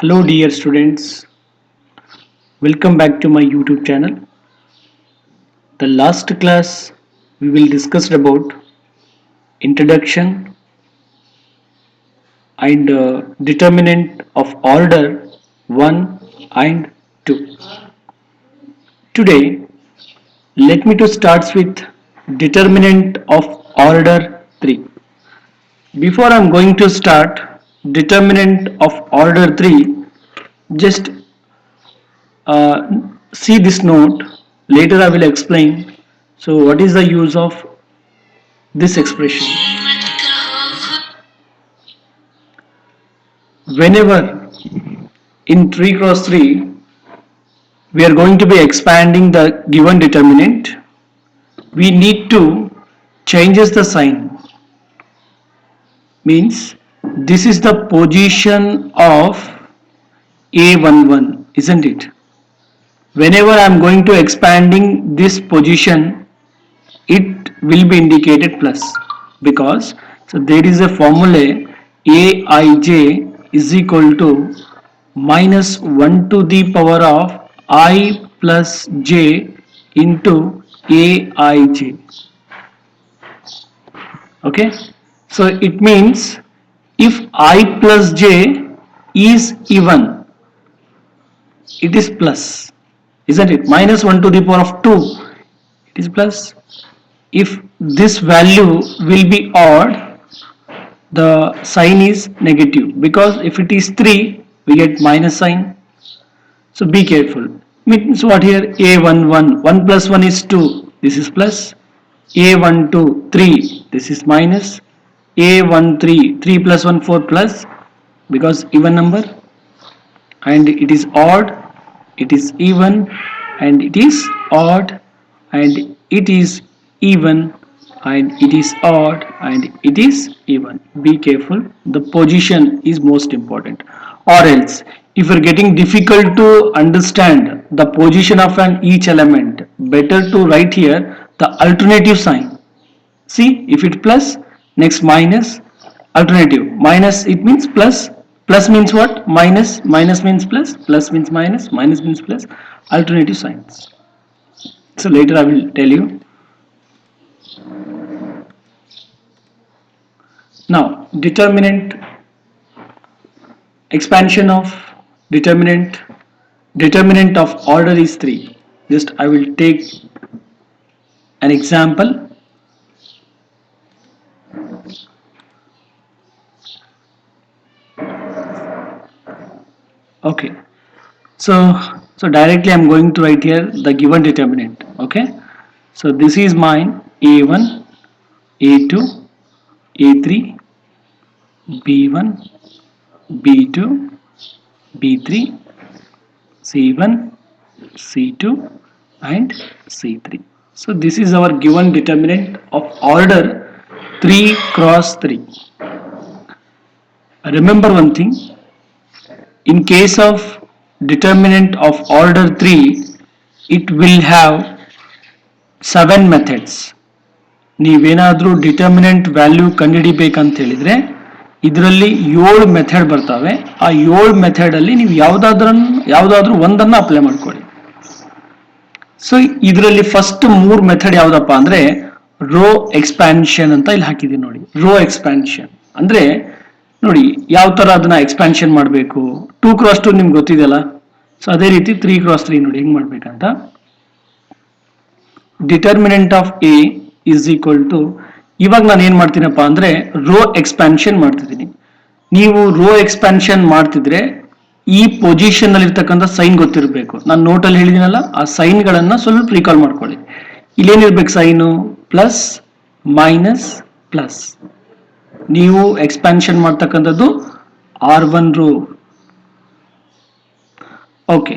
Hello dear students, welcome back to my YouTube channel. The last class we will discuss about introduction and determinant of order 1 and 2. Today let me to start with determinant of order 3. Before I am going to start determinant of order 3, just see this note. Later I will explain. So what is the use of this expression? Whenever in 3 cross 3 we are going to be expanding the given determinant, we need to changes the sign. Means this is the position of A11, isn't it? Whenever I am going to expanding this position, it will be indicated plus, because so there is a formula Aij is equal to minus 1 to the power of I plus j into Aij. Okay, so it means if I plus j is even, it is plus, isn't it? Minus 1 to the power of 2, it is plus. If this value will be odd, the sign is negative, because if it is 3 we get minus sign. So be careful. Means what here? A11, 1 plus 1 is 2, this is plus. A12, 3, this is minus. A13, 3 plus 1, 4 plus, because even number. And it is odd, it is even, and it is odd, and it is even, and it is odd, and it is even. Be careful, the position is most important. Or else if you are getting difficult to understand the position of an each element, better to write here the alternative sign. See, if it plus, next minus, alternative. Minus, it means plus. Plus means what? Minus. Minus means plus. Plus means minus. Minus means plus. Alternative signs. So later I will tell you. Now, determinant, expansion of determinant, determinant of order is 3. Just I will take an example. Okay, so directly I'm going to write here the given determinant. Okay, so this is mine a1, a2, a3, b1, b2, b3, c1, c2, and c3. So this is our given determinant of order 3 cross 3. Remember one thing, in case of determinant of order 3, it will have 7 methods. ನೀವೇನಾದರೂ determinant value ಕಂಡುಹಿಡಿಬೇಕಂತ ಹೇಳಿದ್ರೆ ಇದರಲ್ಲಿ 7 method ಬರ್ತವೆ. ಆ 7 method ಅಲ್ಲಿ ನೀವು ಯಾವುದಾದ್ರೂ ಒಂದನ್ನು apply ಮಾಡ್ಕೊಳ್ಳಿ. ಸೊ ಇದರಲ್ಲಿ ಫಸ್ಟ್ 3 ಮೆಥಡ್ ಯಾವುದಪ್ಪ ಅಂದ್ರೆ ರೋ ಎಕ್ಸ್ಪ್ಯಾನ್ಷನ್ ಅಂತ ಇಲ್ಲಿ ಹಾಕಿದೀನಿ ನೋಡಿ. ರೋ ಎಕ್ಸ್ಪ್ಯಾನ್ಷನ್ ಅಂದ್ರೆ ನೋಡಿ ಯಾವ ತರ ಅದನ್ನ ಎಕ್ಸ್ಪ್ಯಾನ್ಷನ್ ಮಾಡಬೇಕು. 2 ಕ್ರಾಸ್ 2 ನಿಮ್ಗೆ ಗೊತ್ತಿದೆಯಲ್ಲ, ಸೊ ಅದೇ ರೀತಿ 3 ಕ್ರಾಸ್ 3 ನೋಡಿ ಹೆಂಗ್ ಮಾಡ್ಬೇಕಂತ. Determinant of A is equal to, ಇವಾಗ ನಾನು ಏನ್ ಮಾಡ್ತೀನಪ್ಪ ಅಂದ್ರೆ ರೋ ಎಕ್ಸ್ಪ್ಯಾನ್ಷನ್ ಮಾಡ್ತಿದ್ದೀನಿ. ನೀವು ರೋ ಎಕ್ಸ್ಪ್ಯಾನ್ಷನ್ ಮಾಡ್ತಿದ್ರೆ ಈ ಪೊಸಿಷನ್ ಅಲ್ಲಿ ಇರ್ತಕ್ಕಂಥ ಸೈನ್ ಗೊತ್ತಿರಬೇಕು. ನಾನು ನೋಟಲ್ಲಿ ಹೇಳಿದಿನಲ್ಲ, ಆ ಸೈನ್ ಗಳನ್ನ ಸ್ವಲ್ಪ ರೀಕಾಲ್ ಮಾಡ್ಕೊಳ್ಳಿ. ಇಲ್ಲೇನಿರ್ಬೇಕು ಸೈನು? Plus minus plus. ನೀವು ಎಕ್ಸ್ಪ್ಯಾನ್ಷನ್ ಮಾಡ್ತಕ್ಕಂಥದ್ದು R1 ರೋ. ಓಕೆ,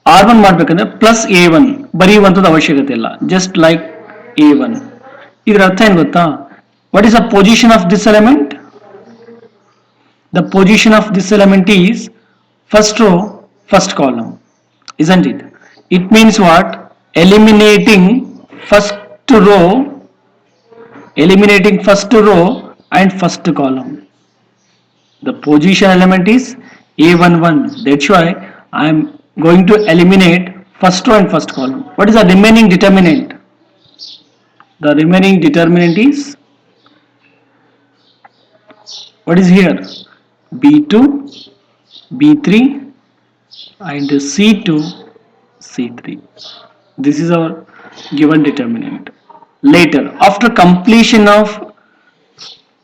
R1 ಮಾಡ್ಬೇಕಂದ್ರೆ ಪ್ಲಸ್ A1 ಬರೆಯುವಂಥದ್ದು ಅವಶ್ಯಕತೆ ಇಲ್ಲ, ಜಸ್ಟ್ ಲೈಕ್ A1. ಇದರ ಅರ್ಥ ಏನ್ ಗೊತ್ತಾ? What is the position of this element? The position of this element is first row, first column, isn't it? It means what? Eliminating first row and first column. The position element is A11. That's why I am going to eliminate first row and first column. What is the remaining determinant? The remaining determinant is, what is here? B2, B3 and C2, C3. This is our given determinant. Later, after completion of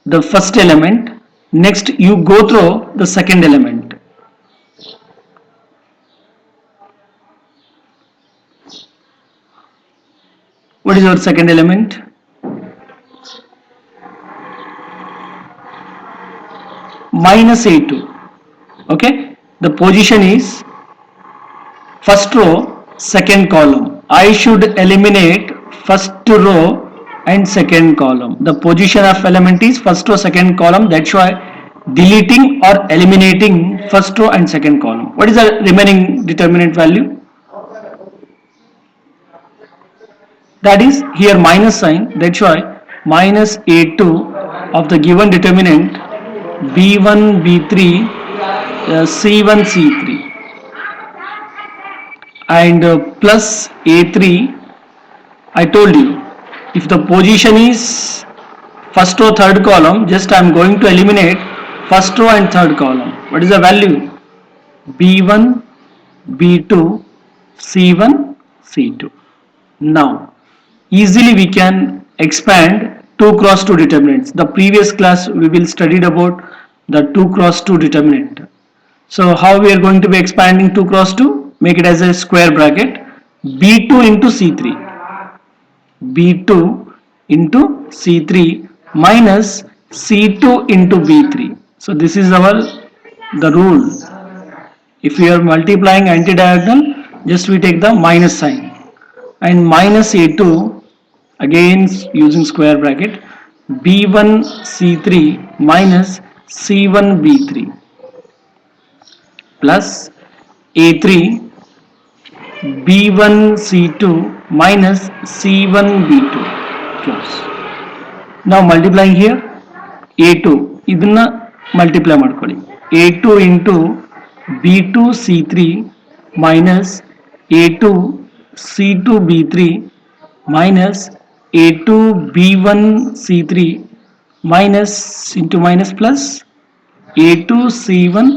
the first element, next you go through the second element. What is our second element? Minus A2. Okay, the position is first row, second column. I should eliminate first row and second column. The position of element is first row, second column. That's why deleting or eliminating first row and second column. What is the remaining determinant value? That is here minus sign. That's why minus A2 of the given determinant B1, B3, C1, C3 and plus A3. I told you, if the position is first row, third column, just I am going to eliminate first row and third column. What is the value? B1, B2, C1, C2. Now, easily we can expand 2 cross 2 determinants. The previous class we will studied about the 2 cross 2 determinant. So how we are going to be expanding 2 cross 2? Make it as a square bracket. B2 into C3. B2 into C3 minus C2 into B3. So this is the rule. If we are multiplying anti-diagonal, just we take the minus sign. And minus A2, again using square bracket, B1 C3 minus C1 B3 plus A3 B1 C2 minus C1 B2 close. Now multiplying here A2 ಇದನ್ನ multiply ಮಾಡ್ಕೊಳ್ಳಿ. A2 into B2 C3 minus A2 C2 B3 minus A2 B1 C3 minus into minus plus A2 C1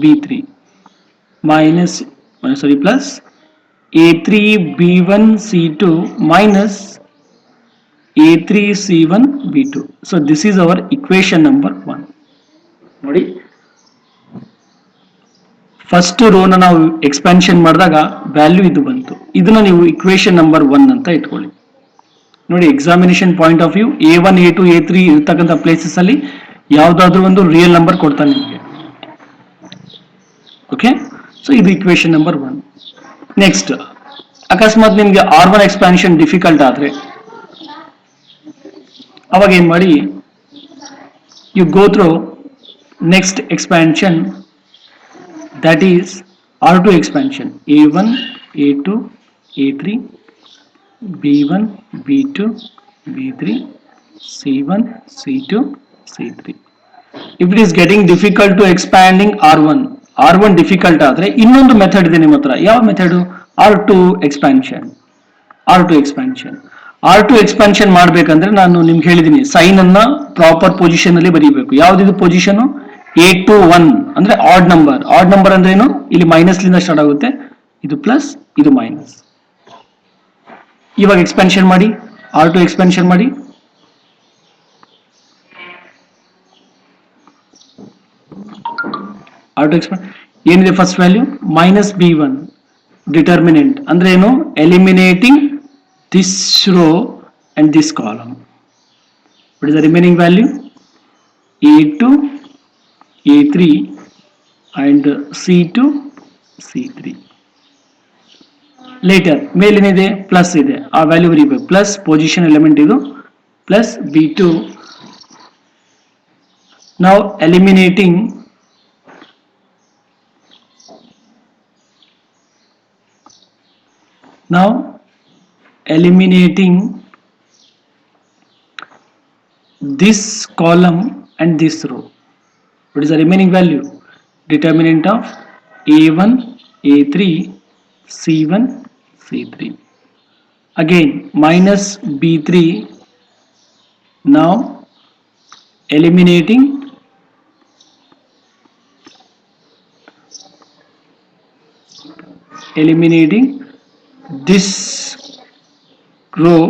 B3 minus plus A3 B1 C2 minus A3 C1 B2. So this is our equation number 1. ನೋಡಿ, first ರೋನ ನಾವು expansion ಮಾಡಿದಾಗ value ಇದು ಬಂತು. ಇದನ್ನ ನೀವು equation number 1 ಅಂತ ಇಟ್ಕೊಳ್ಳಿ. ನೋಡಿ, examination point of view A1 A2 A3 ಇರ್ತಕ್ಕಂಥ ಪ್ಲೇಸಸ್ ಅಲ್ಲಿ ಯಾವುದಾದ್ರೂ ಒಂದು ರಿಯಲ್ ನಂಬರ್ ಕೊಡ್ತಾನೆ ನಿಮಗೆ. ಓಕೆ, ಸೊ ಇದು ಇಕ್ವೇಶನ್ ನಂಬರ್ 1. ನೆಕ್ಸ್ಟ್, ಅಕಸ್ಮಾತ್ ನಿಮಗೆ R1 ಎಕ್ಸ್ಪಾನ್ಷನ್ ಡಿಫಿಕಲ್ಟ್ ಆದ್ರೆ ಅವಾಗ ಏನ್ ಮಾಡಿ, you go through next expansion, that is R2 expansion, A1 A2 A3 B1 B2 B3 C1 C2 C3. if it is getting difficult to expanding R1 difficult ಆದ್ರೆ ಇನ್ನೊಂದು method ಇದೆ ನಿಮ್ಮ ಹತ್ರ. ಯಾವ method? R2 expansion. R2 expansion ಮಾಡಬೇಕಂದ್ರೆ ನಾನು ನಿಮ್ಗೆ ಹೇಳಿದೀನಿ, ಸೈನ್ ಅನ್ನ ಪ್ರಾಪರ್ ಪೊಸಿಷನ್ ಅಲ್ಲಿ ಬರೀಬೇಕು. ಯಾವ್ದಿದು ಪೊಸಿಷನ್? A21 ಅಂದ್ರೆ ಆಡ್ ನಂಬರ್ ಅಂದ್ರೆ ಏನು? ಇಲ್ಲಿ ಮೈನಸ್ ಲಿಂದ ಸ್ಟಾರ್ಟ್ ಆಗುತ್ತೆ, ಇದು ಪ್ಲಸ್ ಇದು ಮೈನಸ್. ಇವಾಗ ಎಕ್ಸ್ಪಾನ್ಷನ್ ಮಾಡಿ, R2 ಎಕ್ಸ್ಪಾನ್ಷನ್ ಮಾಡಿ. R2 ಎಕ್ಸ್ಪಾನ್ಷನ್ ಏನಿದೆ? First value minus B1 determinant ಅಂದ್ರೆ ಏನು? Eliminating this row and this column. What is the remaining value? A2 A3 and C2 C3. Later ಮೇಲೇನಿದೆ? ಪ್ಲಸ್ ಇದೆ, ಆ ವ್ಯಾಲ್ಯೂ ಬರೀಬೇಕು. ಪ್ಲಸ್ ಪೊಸಿಷನ್ ಎಲಿಮೆಂಟ್ ಇದು, plus B2. ನಾವು eliminating this column and this row. What is the remaining value? determinant of A1, A3, C1, C3. Again minus B3, now eliminating this row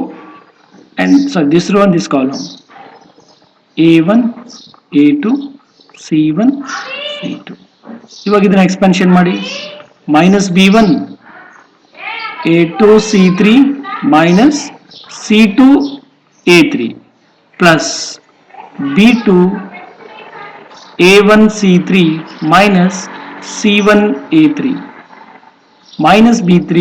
and this row and this column, A1, A2, C1, C2. ಇವಾಗ ಇದನ್ನ expansion ಮಾಡಿ minus B1 A2 C3 minus C2 A3 plus B2 A1 C3 minus C1 A3 minus B3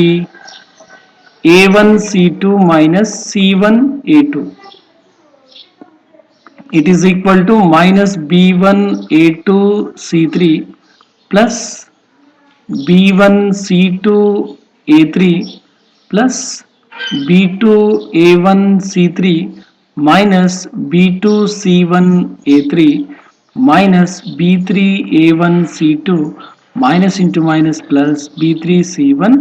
A1 C2 minus C1 A2. It is equal to minus B1 A2 C3 plus B1 C2 A3 plus B2 A1 C3 minus B2 C1 A3 minus B3 A1 C2 minus into minus plus B3 C1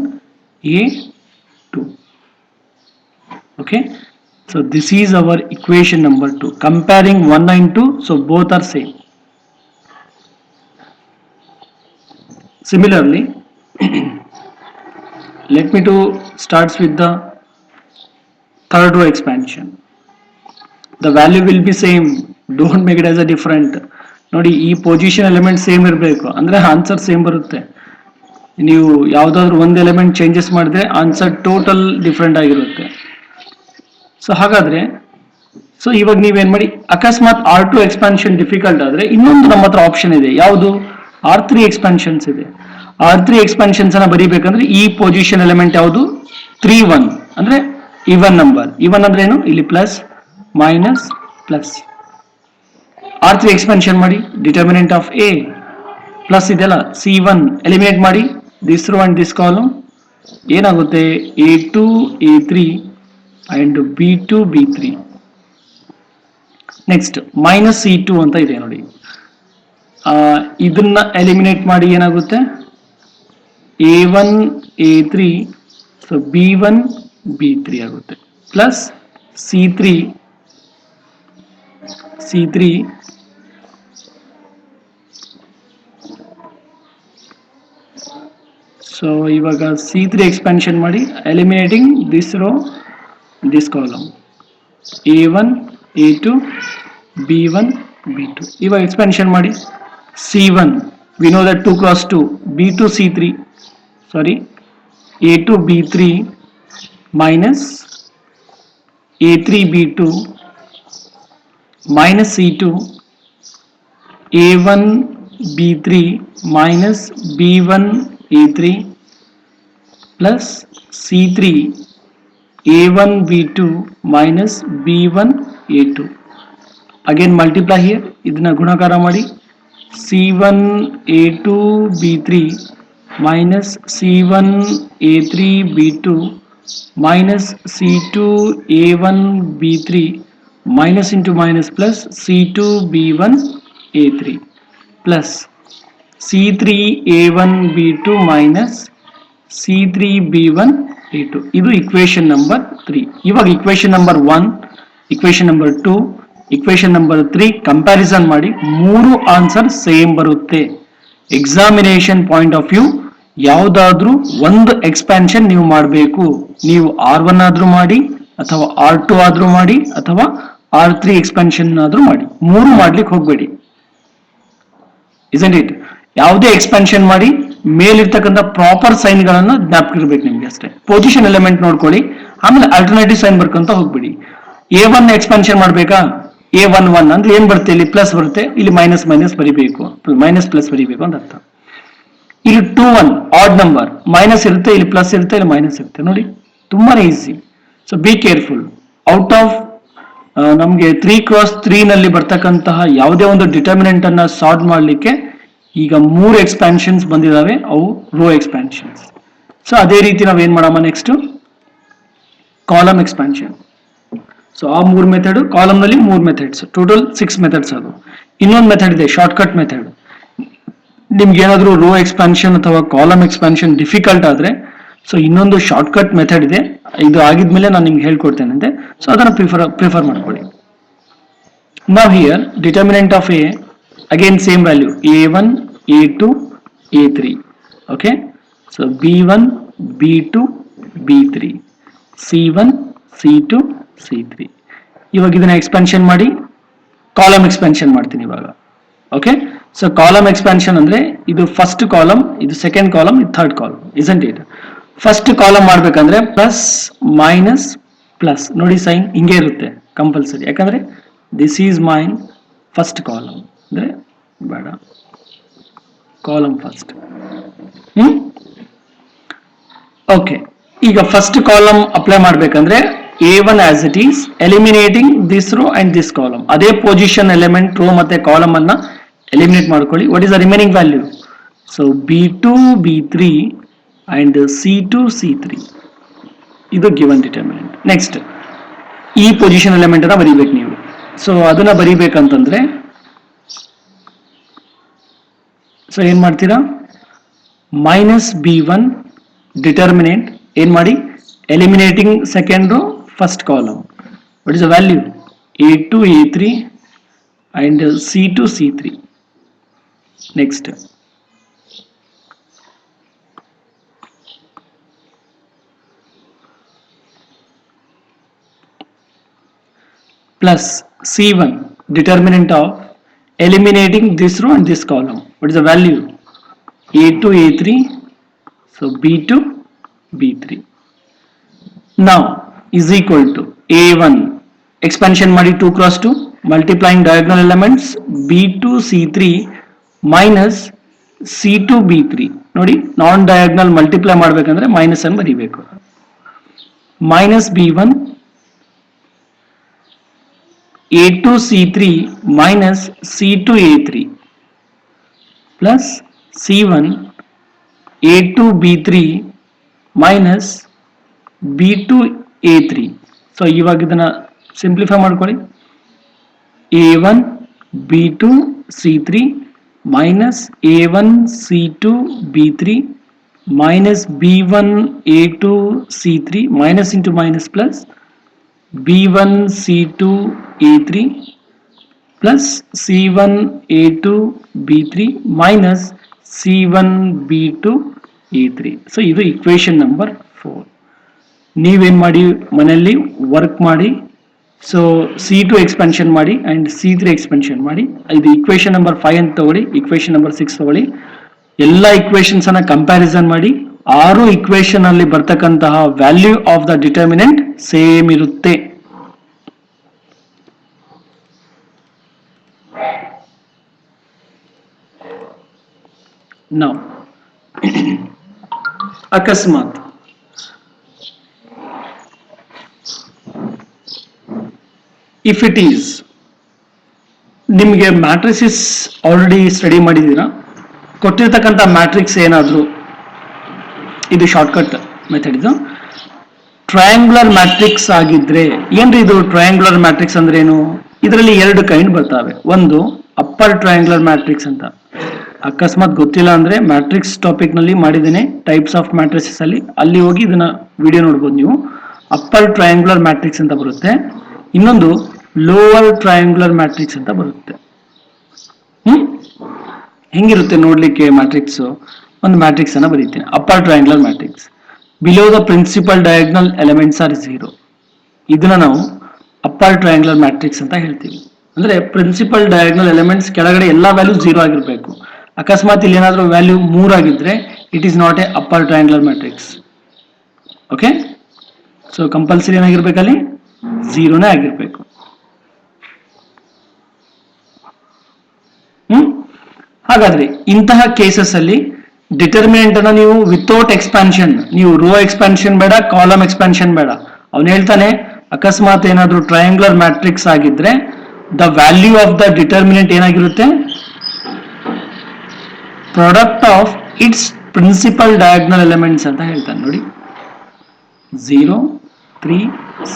A2. Okay, so this is our equation number 2. Comparing 1 and 2, so both are same. Similarly, let me to starts with the third row expansion. The value will be same, don't make it as a different. ನೋಡಿ ಈ position element same ಇರಬೇಕು ಅಂದ್ರೆ answer same ಬರುತ್ತೆ. ನೀವು ಯಾವುದಾದ್ರೂ ಒಂದು element changes ಮಾಡಿದ್ರೆ answer total different ಆಗಿರುತ್ತೆ. ಸೊ ಹಾಗಾದ್ರೆ ಸೊ ಇವಾಗ ನೀವೇನ್ ಮಾಡಿ, ಅಕಸ್ಮಾತ್ R2 ಎಕ್ಸ್ಪಾನ್ಷನ್ ಡಿಫಿಕಲ್ಟ್ ಆದ್ರೆ ಇನ್ನೊಂದು ನಮ್ಮ ಹತ್ರ ಆಪ್ಷನ್ ಇದೆ, ಯಾವುದು R3 ಎಕ್ಸ್ಪಾನ್ಷನ್ಸ್ ಇದೆ. R3 ಎಕ್ಸ್ಪಾನ್ಷನ್ಸ್ ಅನ್ನ ಬರೀಬೇಕಂದ್ರೆ ಈ ಪೊಸಿಷನ್ ಎಲಿಮೆಂಟ್ ಯಾವುದು 3 1 ಅಂದ್ರೆ ಇವನ್ ನಂಬರ್. ಇವನ್ ಅಂದ್ರೆ ಏನು, ಇಲ್ಲಿ plus minus plus. R3 expansion ಮಾಡಿ, ಡಿಟರ್ಮಿನೆಂಟ್ ಆಫ್ A ಪ್ಲಸ್ ಇದೆಲ್ಲ C1 ಎಲಿಮಿನೇಟ್ ಮಾಡಿ, this row and this column ಏನಾಗುತ್ತೆ A2 A3 and B2 B3. Next minus C2 ಅಂತ ಇದೆ ನೋಡಿ, ಇದನ್ನ ಎಲಿಮಿನೇಟ್ ಮಾಡಿ ಏನಾಗುತ್ತೆ A1 A3, so B1 B3 ಆಗುತ್ತೆ ಪ್ಲಸ್ C3 ಸೊ ಇವಾಗ C3 ಎಕ್ಸ್ಪಾನ್ಷನ್ ಮಾಡಿ, eliminating this row this column A1 A2 B1 B2. ಇವಾಗ ಎಕ್ಸ್ಪಾನ್ಷನ್ ಮಾಡಿ C1, we know that 2 cross 2, B2 C3, sorry A2 B3 minus A3 B2 minus C2 A1 B3 minus B1 A3 plus C3 A1 B2 minus B1 A2. Again multiply here, ಇದನ್ನ ಗುಣಾಕಾರ ಮಾಡಿ C1 A2 B3 minus C1 A3 B2 minus C2 A1 B3 minus into minus plus C2 B1 A3 plus C3 A1 B2 minus C3 B1 A2. ಇದು equation number 3. ಇವಾಗ equation number 1, equation number 2, equation number 3 comparison ಮಾಡಿ, ಮೂರು answer same ಬರುತ್ತೆ. Examination point of view ಯಾವುದಾದ್ರೂ ಒಂದು expansion ನೀವು ಮಾಡಬೇಕು. ನೀವು R1 ಆದ್ರೂ ಮಾಡಿ ಅಥವಾ R2 ಆದ್ರೂ ಮಾಡಿ ಅಥವಾ R3 ಎಕ್ಸ್ಪಾನ್ಷನ್ ಆದ್ರೂ ಮಾಡಿ, ಮೂರು ಮಾಡ್ಲಿಕ್ಕೆ ಹೋಗ್ಬೇಡಿ. Isn't it? ಯಾವುದೇ ಎಕ್ಸ್ಪಾನ್ಷನ್ ಮಾಡಿ ಮೇಲಿರ್ತಕ್ಕಂಥ ಪ್ರಾಪರ್ ಸೈನ್ ಗಳನ್ನ ಜ್ಞಾಪಕಿರ್ಬೇಕು ನಿಮ್ಗೆ ಅಷ್ಟೇ. ಪೊಸಿಷನ್ ಎಲಿಮೆಂಟ್ ನೋಡ್ಕೊಳ್ಳಿ, ಆಮೇಲೆ ಆಲ್ಟರ್ನೇಟಿವ್ ಸೈನ್ ಬರ್ಕೊಂತ ಹೋಗ್ಬಿಡಿ. A1 ಎಕ್ಸ್ಪಾನ್ಷನ್ ಮಾಡ್ಬೇಕಾ, A11 ಅಂದ್ರೆ ಏನ್ ಬರುತ್ತೆ, ಇಲ್ಲಿ ಪ್ಲಸ್ ಬರುತ್ತೆ, ಇಲ್ಲಿ ಮೈನಸ್ ಮೈನಸ್ ಬರಿಬೇಕು, ಮೈನಸ್ ಪ್ಲಸ್ ಬರಿಬೇಕು ಅಂತ ಅರ್ಥ. ಇಲ್ಲಿ 2 1 ಆಡ್ ನಂಬರ್, ಮೈನಸ್ ಇರುತ್ತೆ, ಇಲ್ಲಿ ಪ್ಲಸ್ ಇರುತ್ತೆ, ಇಲ್ಲಿ ಮೈನಸ್ ಇರುತ್ತೆ. ನೋಡಿ ತುಂಬಾನೇ easy. So be careful. Out of ನಮ್ಗೆ 3 cross 3 ನಲ್ಲಿ ಬರ್ತಕ್ಕಂತಹ ಯಾವುದೇ ಒಂದು ಡಿಟರ್ಮಿನೆಂಟ್ ಅನ್ನ ಸಾಲ್ವ್ ಮಾಡ್ಲಿಕ್ಕೆ ಈಗ 3 ಎಕ್ಸ್ಪಾನ್ಷನ್ಸ್ ಬಂದಿದಾವೆ, ಅವು ರೋ ಎಕ್ಸ್ಪಾನ್ಷನ್ಸ್. ಸೊ ಅದೇ ರೀತಿ ನಾವ್ ಏನ್ ಮಾಡಮ್ಮ, ನೆಕ್ಸ್ಟ್ ಕಾಲಮ್ ಎಕ್ಸ್ಪಾನ್ಷನ್. ಸೊ ಆ 3 ಮೆಥಡ್, ಕಾಲಮ್ ನಲ್ಲಿ 3 ಮೆಥಡ್ಸ್, ಟೋಟಲ್ 6 ಮೆಥಡ್ಸ್. ಅದು ಇನ್ನೊಂದು ಮೆಥಡ್ ಇದೆ, ಶಾರ್ಟ್ ಕಟ್ ಮೆಥಡ್. ನಿಮ್ಗೆ ಏನಾದರೂ ರೋ ಎಕ್ಸ್ಪಾನ್ಷನ್ ಅಥವಾ ಕಾಲಮ್ ಎಕ್ಸ್ಪಾನ್ಷನ್ ಡಿಫಿಕಲ್ಟ್ ಆದ್ರೆ ಸೊ ಇನ್ನೊಂದು ಶಾರ್ಟ್ಕಟ್ ಮೆಥಡ್ ಇದೆ, ಇದು ಆಗಿದ್ಮೇಲೆ ನಾನು ನಿಮ್ಗೆ ಹೇಳ್ಕೊಡ್ತೇನೆ. ಸೊ ಅದನ್ನು ಪ್ರಿಫರ್ ಮಾಡ್ಕೊಳ್ಳಿ. Now here determinant of A, again same value A1, A2, A3. Okay, so B1, B2, B3, C1, C2, C3. ಇವಾಗ ಇದನ್ನ ಎಕ್ಸ್ಪಾನ್ಷನ್ ಮಾಡಿ ಕಾಲಮ್ ಎಕ್ಸ್ಪಾನ್ಷನ್ ಮಾಡ್ತೀನಿ ಇವಾಗ. ಓಕೆ, ಸೊ ಕಾಲಮ್ ಎಕ್ಸ್ಪಾನ್ಷನ್ ಅಂದ್ರೆ ಇದು ಫಸ್ಟ್ ಕಾಲಮ್, ಇದು ಸೆಕೆಂಡ್ ಕಾಲಮ್, ಇದು third column, isn't it? First column ಮಾಡ್ಬೇಕಂದ್ರೆ ಪ್ಲಸ್ ಮೈನಸ್ ಪ್ಲಸ್, ನೋಡಿ ಸೈನ್ ಹಿಂಗೆ ಇರುತ್ತೆ ಕಂಪಲ್ಸರಿ, ಯಾಕಂದ್ರೆ this is mine first column, ಅಂದ್ರೆ ಬೇಡ ಕಾಲಮ್ ಫಸ್ಟ್. ಓಕೆ, ಈಗ ಫಸ್ಟ್ ಕಾಲಮ್ ಅಪ್ಲೈ ಮಾಡ್ಬೇಕಂದ್ರೆ A1 as it is, eliminating this row and this column. ಅದೇ ಪೊಸಿಷನ್ ಎಲಿಮೆಂಟ್ ರೋ ಮತ್ತೆ ಕಾಲಮ್ ಅನ್ನ ಎಲಿಮಿನೇಟ್ ಮಾಡ್ಕೊಳ್ಳಿ. What is the remaining value? So B2, B3 and C2, C3. ಇದು given determinant. Next ಈ position element ಅನ್ನ ಬರೀಬೇಕು ನೀವು. So ಅದನ್ನ ಬರೀಬೇಕಂತಂದ್ರೆ ಸೊ ಏನ್ ಮಾಡ್ತೀರಾ? ಮೈನಸ್ B1 ಡಿಟರ್ಮಿನೆಂಟ್ ಏನ್ ಮಾಡಿ, eliminating second row first column. What is the value? A2, A3 and C2, C3. Next plus C1 determinant of eliminating this row and this column. What is the value? A2, A3, so B2, B3. Now is equal to A1 expansion ಮಾಡಿ 2 cross 2 multiplying diagonal elements B2, C3 minus C2, B3. ನೋಡಿ ನಾನ್ diagonal multiply ಮಾಡಬೇಕಂದ್ರೆ minus ಅನ್ನು ಬರೀಬೇಕು. Minus B1 A2, C3 minus C2, A3 plus C1 A2, B3 minus B2, A3. So ಇವಾಗ ಇದನ್ನ simplify ಮಾಡ್ಕೊಳ್ಳಿ. A1 B2 C3 minus A1 C2 B3 minus B1 A2 C3 minus into minus plus B1 C2 A3 plus C1 A2 B3 minus C1 B2 A3. So ಇದು equation number 4. ನೀವೇನ್ ಮಾಡಿ ಮನೆಯಲ್ಲಿ work ಮಾಡಿ, so C2 expansion ಮಾಡಿ and C3 expansion ಮಾಡಿ. ಇದು equation number 5 ಅಂತ ತಗೊಳ್ಳಿ, ಇಕ್ವೇಶನ್ ನಂಬರ್ 6 ತಗೊಳ್ಳಿ, ಎಲ್ಲ ಇಕ್ವೇಶನ್ಸ್ ಅನ್ನ ಕಂಪ್ಯಾರಿಸನ್ ಮಾಡಿ. 6 ಇಕ್ವೇಶನ್ ಅಲ್ಲಿ ಬರ್ತಕ್ಕಂತಹ value of the determinant same ಇರುತ್ತೆ. Now ಅಕಸ್ಮಾತ್ if it is, ನಿಮಗೆ ಮ್ಯಾಟ್ರಿಸಸ್ ಆಲ್ರೆಡಿ ಸ್ಟಡಿ ಮಾಡಿದ್ದೀರಾ, ಕೊಟ್ಟಿರ್ತಕ್ಕಂಥ ಮ್ಯಾಟ್ರಿಕ್ಸ್ ಏನಾದರೂ, ಇದು ಶಾರ್ಟ್ಕಟ್ ಮೆಥಡ್, ಇದು ಟ್ರಯಾಂಗ್ಯುಲರ್ ಮ್ಯಾಟ್ರಿಕ್ಸ್ ಆಗಿದ್ರೆ ಏನ್ರಿ ಇದು ಟ್ರಯಾಂಗ್ಯುಲರ್ ಮ್ಯಾಟ್ರಿಕ್ಸ್ ಅಂದ್ರೆ ಏನು? ಇದರಲ್ಲಿ 2 ಕೈಂಡ್ ಬರ್ತವೆ. ಒಂದು ಅಪ್ಪರ್ ಟ್ರಯಾಂಗ್ಯುಲರ್ ಮ್ಯಾಟ್ರಿಕ್ಸ್ ಅಂತ, ಅಕಸ್ಮಾತ್ ಗೊತ್ತಿಲ್ಲ ಅಂದ್ರೆ ಮ್ಯಾಟ್ರಿಕ್ಸ್ ಟಾಪಿಕ್ ನಲ್ಲಿ ಮಾಡಿದ್ದೇನೆ ಟೈಪ್ಸ್ ಆಫ್ ಮ್ಯಾಟ್ರಿಸಸ್ ಅಲ್ಲಿ, ಅಲ್ಲಿ ಹೋಗಿ ಇದನ್ನ ವಿಡಿಯೋ ನೋಡ್ಬೋದು ನೀವು. ಅಪ್ಪರ್ ಟ್ರಯಾಂಗ್ಯುಲರ್ ಮ್ಯಾಟ್ರಿಕ್ಸ್ ಅಂತ ಬರುತ್ತೆ. ಇನ್ನೊಂದು ಲೋವರ್ ಟ್ರಯಾಂಗ್ಯುಲರ್ ಮ್ಯಾಟ್ರಿಕ್ಸ್ ಅಂತ ಬರುತ್ತೆ. ಹೆಂಗಿರುತ್ತೆ ನೋಡ್ಲಿಕ್ಕೆ ಮ್ಯಾಟ್ರಿಕ್ಸ್? ಒಂದು ಮ್ಯಾಟ್ರಿಕ್ಸ್ ಅನ್ನ ಬರೀತೀನಿ, upper triangular matrix. Below the principal diagonal elements are 0. ಇದನ್ನ ನಾವು ಅಪ್ಪರ್ ಟ್ರಯಾಂಗ್ಯುಲರ್ ಮ್ಯಾಟ್ರಿಕ್ಸ್ ಅಂತ ಹೇಳ್ತೀವಿ. ಅಂದ್ರೆ ಪ್ರಿನ್ಸಿಪಲ್ ಡಯಾಗ್ನಲ್ ಎಲಿಮೆಂಟ್ಸ್ ಕೆಳಗಡೆ ಎಲ್ಲಾ ವ್ಯಾಲ್ಯೂ 0 ಆಗಿರ್ಬೇಕು. ಅಕಸ್ಮಾತ್ ಇಲ್ಲಿ ಏನಾದ್ರೂ ವ್ಯಾಲ್ಯೂ 3 ಆಗಿದ್ರೆ it is not a upper triangular matrix. Okay, so compulsory ಏನಾಗಿರ್ಬೇಕಲ್ಲಿ 0ನೇ ಆಗಿರ್ಬೇಕು. ಹಾಗಾದ್ರೆ ಇಂತಹ ಕೇಸಸ್ ಅಲ್ಲಿ ಡಿಟರ್ಮಿನೆಂಟ್ ಅನ್ನ ನೀವು ವಿತೌಟ್ ಎಕ್ಸ್ಪಾನ್ಷನ್, ನೀವು ರೋ ಎಕ್ಸ್ಪಾನ್ಷನ್ ಬೇಡ, ಕಾಲಮ್ ಎಕ್ಸ್ಪಾನ್ಷನ್ ಬೇಡ, ಅವನು ಹೇಳ್ತಾನೆ ಅಕಸ್ಮಾತ್ ಏನಾದ್ರೂ ಟ್ರಯಾಂಗ್ಯುಲರ್ ಮ್ಯಾಟ್ರಿಕ್ಸ್ ಆಗಿದ್ರೆ the value of the determinant ಏನಾಗಿರುತ್ತೆ? Product of its principal diagonal elements ಅಂತ ಹೇಳ್ತಾನೆ ನೋಡಿ. 0, 3,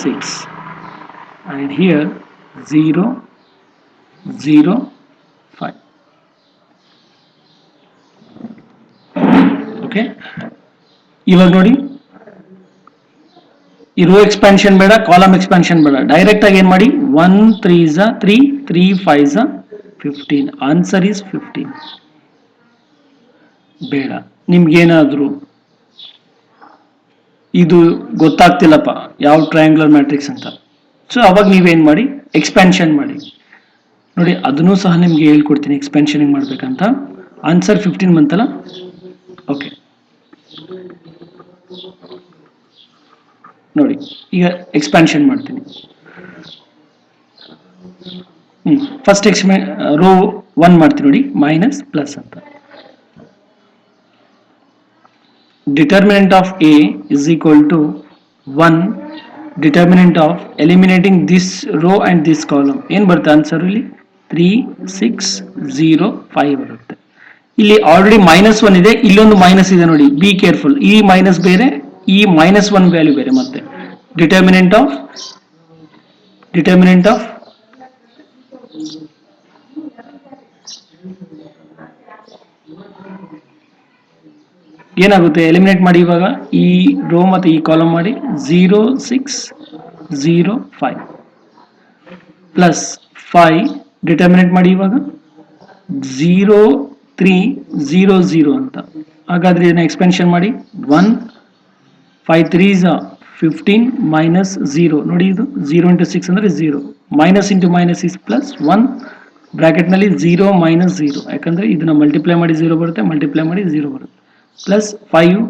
6 and here 0, 0, 5. ಓಕೆ, ಇವಾಗ ನೋಡಿ ಈ ರೋ ಎಕ್ಸ್ಪಾನ್ಷನ್ ಬೇಡ, ಕಾಲಮ್ ಎಕ್ಸ್ಪಾನ್ಷನ್ ಬೇಡ, ಡೈರೆಕ್ಟ್ ಆಗಿ ಏನ್ ಮಾಡಿ 1 3 3 3 5 15, ಆನ್ಸರ್ ಈಸ್ 15. ಬೇಡ ನಿಮ್ಗೇನಾದ್ರು ಇದು ಗೊತ್ತಾಗ್ತಿಲ್ಲಪ್ಪ ಯಾವ ಟ್ರಯಾಂಗ್ಯುಲರ್ ಮ್ಯಾಟ್ರಿಕ್ಸ್ ಅಂತ, ಸೊ ಅವಾಗ ನೀವೇನ್ ಮಾಡಿ ಎಕ್ಸ್ಪಾನ್ಷನ್ ಮಾಡಿ. ನೋಡಿ ಅದನ್ನು ಸಹ ನಿಮ್ಗೆ ಹೇಳ್ಕೊಡ್ತೀನಿ ಎಕ್ಸ್ಪಾನ್ಷನ್ ಹೆಂಗ್ ಮಾಡ್ಬೇಕಂತ. ಆನ್ಸರ್ 15 ಬಂತಲ್ಲ, ಓಕೆ ನೋಡಿ ಈಗ ಎಕ್ಸ್ಪಾನ್ಷನ್ ಮಾಡ್ತೀನಿ. ಫಸ್ಟ್ ರೋ 1 ಮಾಡ್ತೀನಿ ನೋಡಿ, ಮೈನಸ್ ಪ್ಲಸ್ ಅಂತ. Determinant of A is equal to 1 determinant of eliminating this row and this column. ಏನು ಬರುತ್ತೆ ಆನ್ಸರ್ ಇಲ್ಲಿ 3 6 0 5 ಬರುತ್ತೆ. ಇಲ್ಲಿ ಆಲ್ರೆಡಿ -1 ಇದೆ, ಇಲ್ಲೊಂದು ಮೈನಸ್ ಇದೆ ನೋಡಿ, ಬಿ ಕೇರ್ಫುಲ್. ಈ ಮೈನಸ್ ಬೇರೆ, ಈ -1 ವ್ಯಾಲ್ಯೂ ಬೇರೆ. ಮತ್ತೆ ಡಿಟರ್ಮಿನೆಂಟ್ ಆಫ್ ಏನಾಗುತ್ತೆ, ಎಲಿಮಿನೇಟ್ ಮಾಡಿ ಇವಾಗ ಈ ರೋ ಮತ್ತೆ ಈ ಕಾಲಮ್ ಮಾಡಿ 0 6 0 5 ಪ್ಲಸ್ 5 ಡಿಟರ್ಮಿನೇಟ್ ಮಾಡಿ ಇವಾಗ 0 3 0 0 ಅಂತ. ಹಾಗಾದ್ರೆ ಇದನ್ನ ಎಕ್ಸ್ಪೆನ್ಷನ್ ಮಾಡಿ 1 5 3s 15 ಮೈನಸ್ 0. ನೋಡಿ ಇದು 0 ಇಂಟು 6 ಅಂದ್ರೆ 0, minus into minus is plus 1 bracket ನಲ್ಲಿ 0 ಮೈನಸ್ 0, ಯಾಕಂದ್ರೆ ಇದನ್ನ ಮಲ್ಟಿಪ್ಲೈ ಮಾಡಿ 0 ಬರುತ್ತೆ, ಮಲ್ಟಿಪ್ಲೈ ಮಾಡಿ 0 ಬರುತ್ತೆ. ಪ್ಲಸ್ 5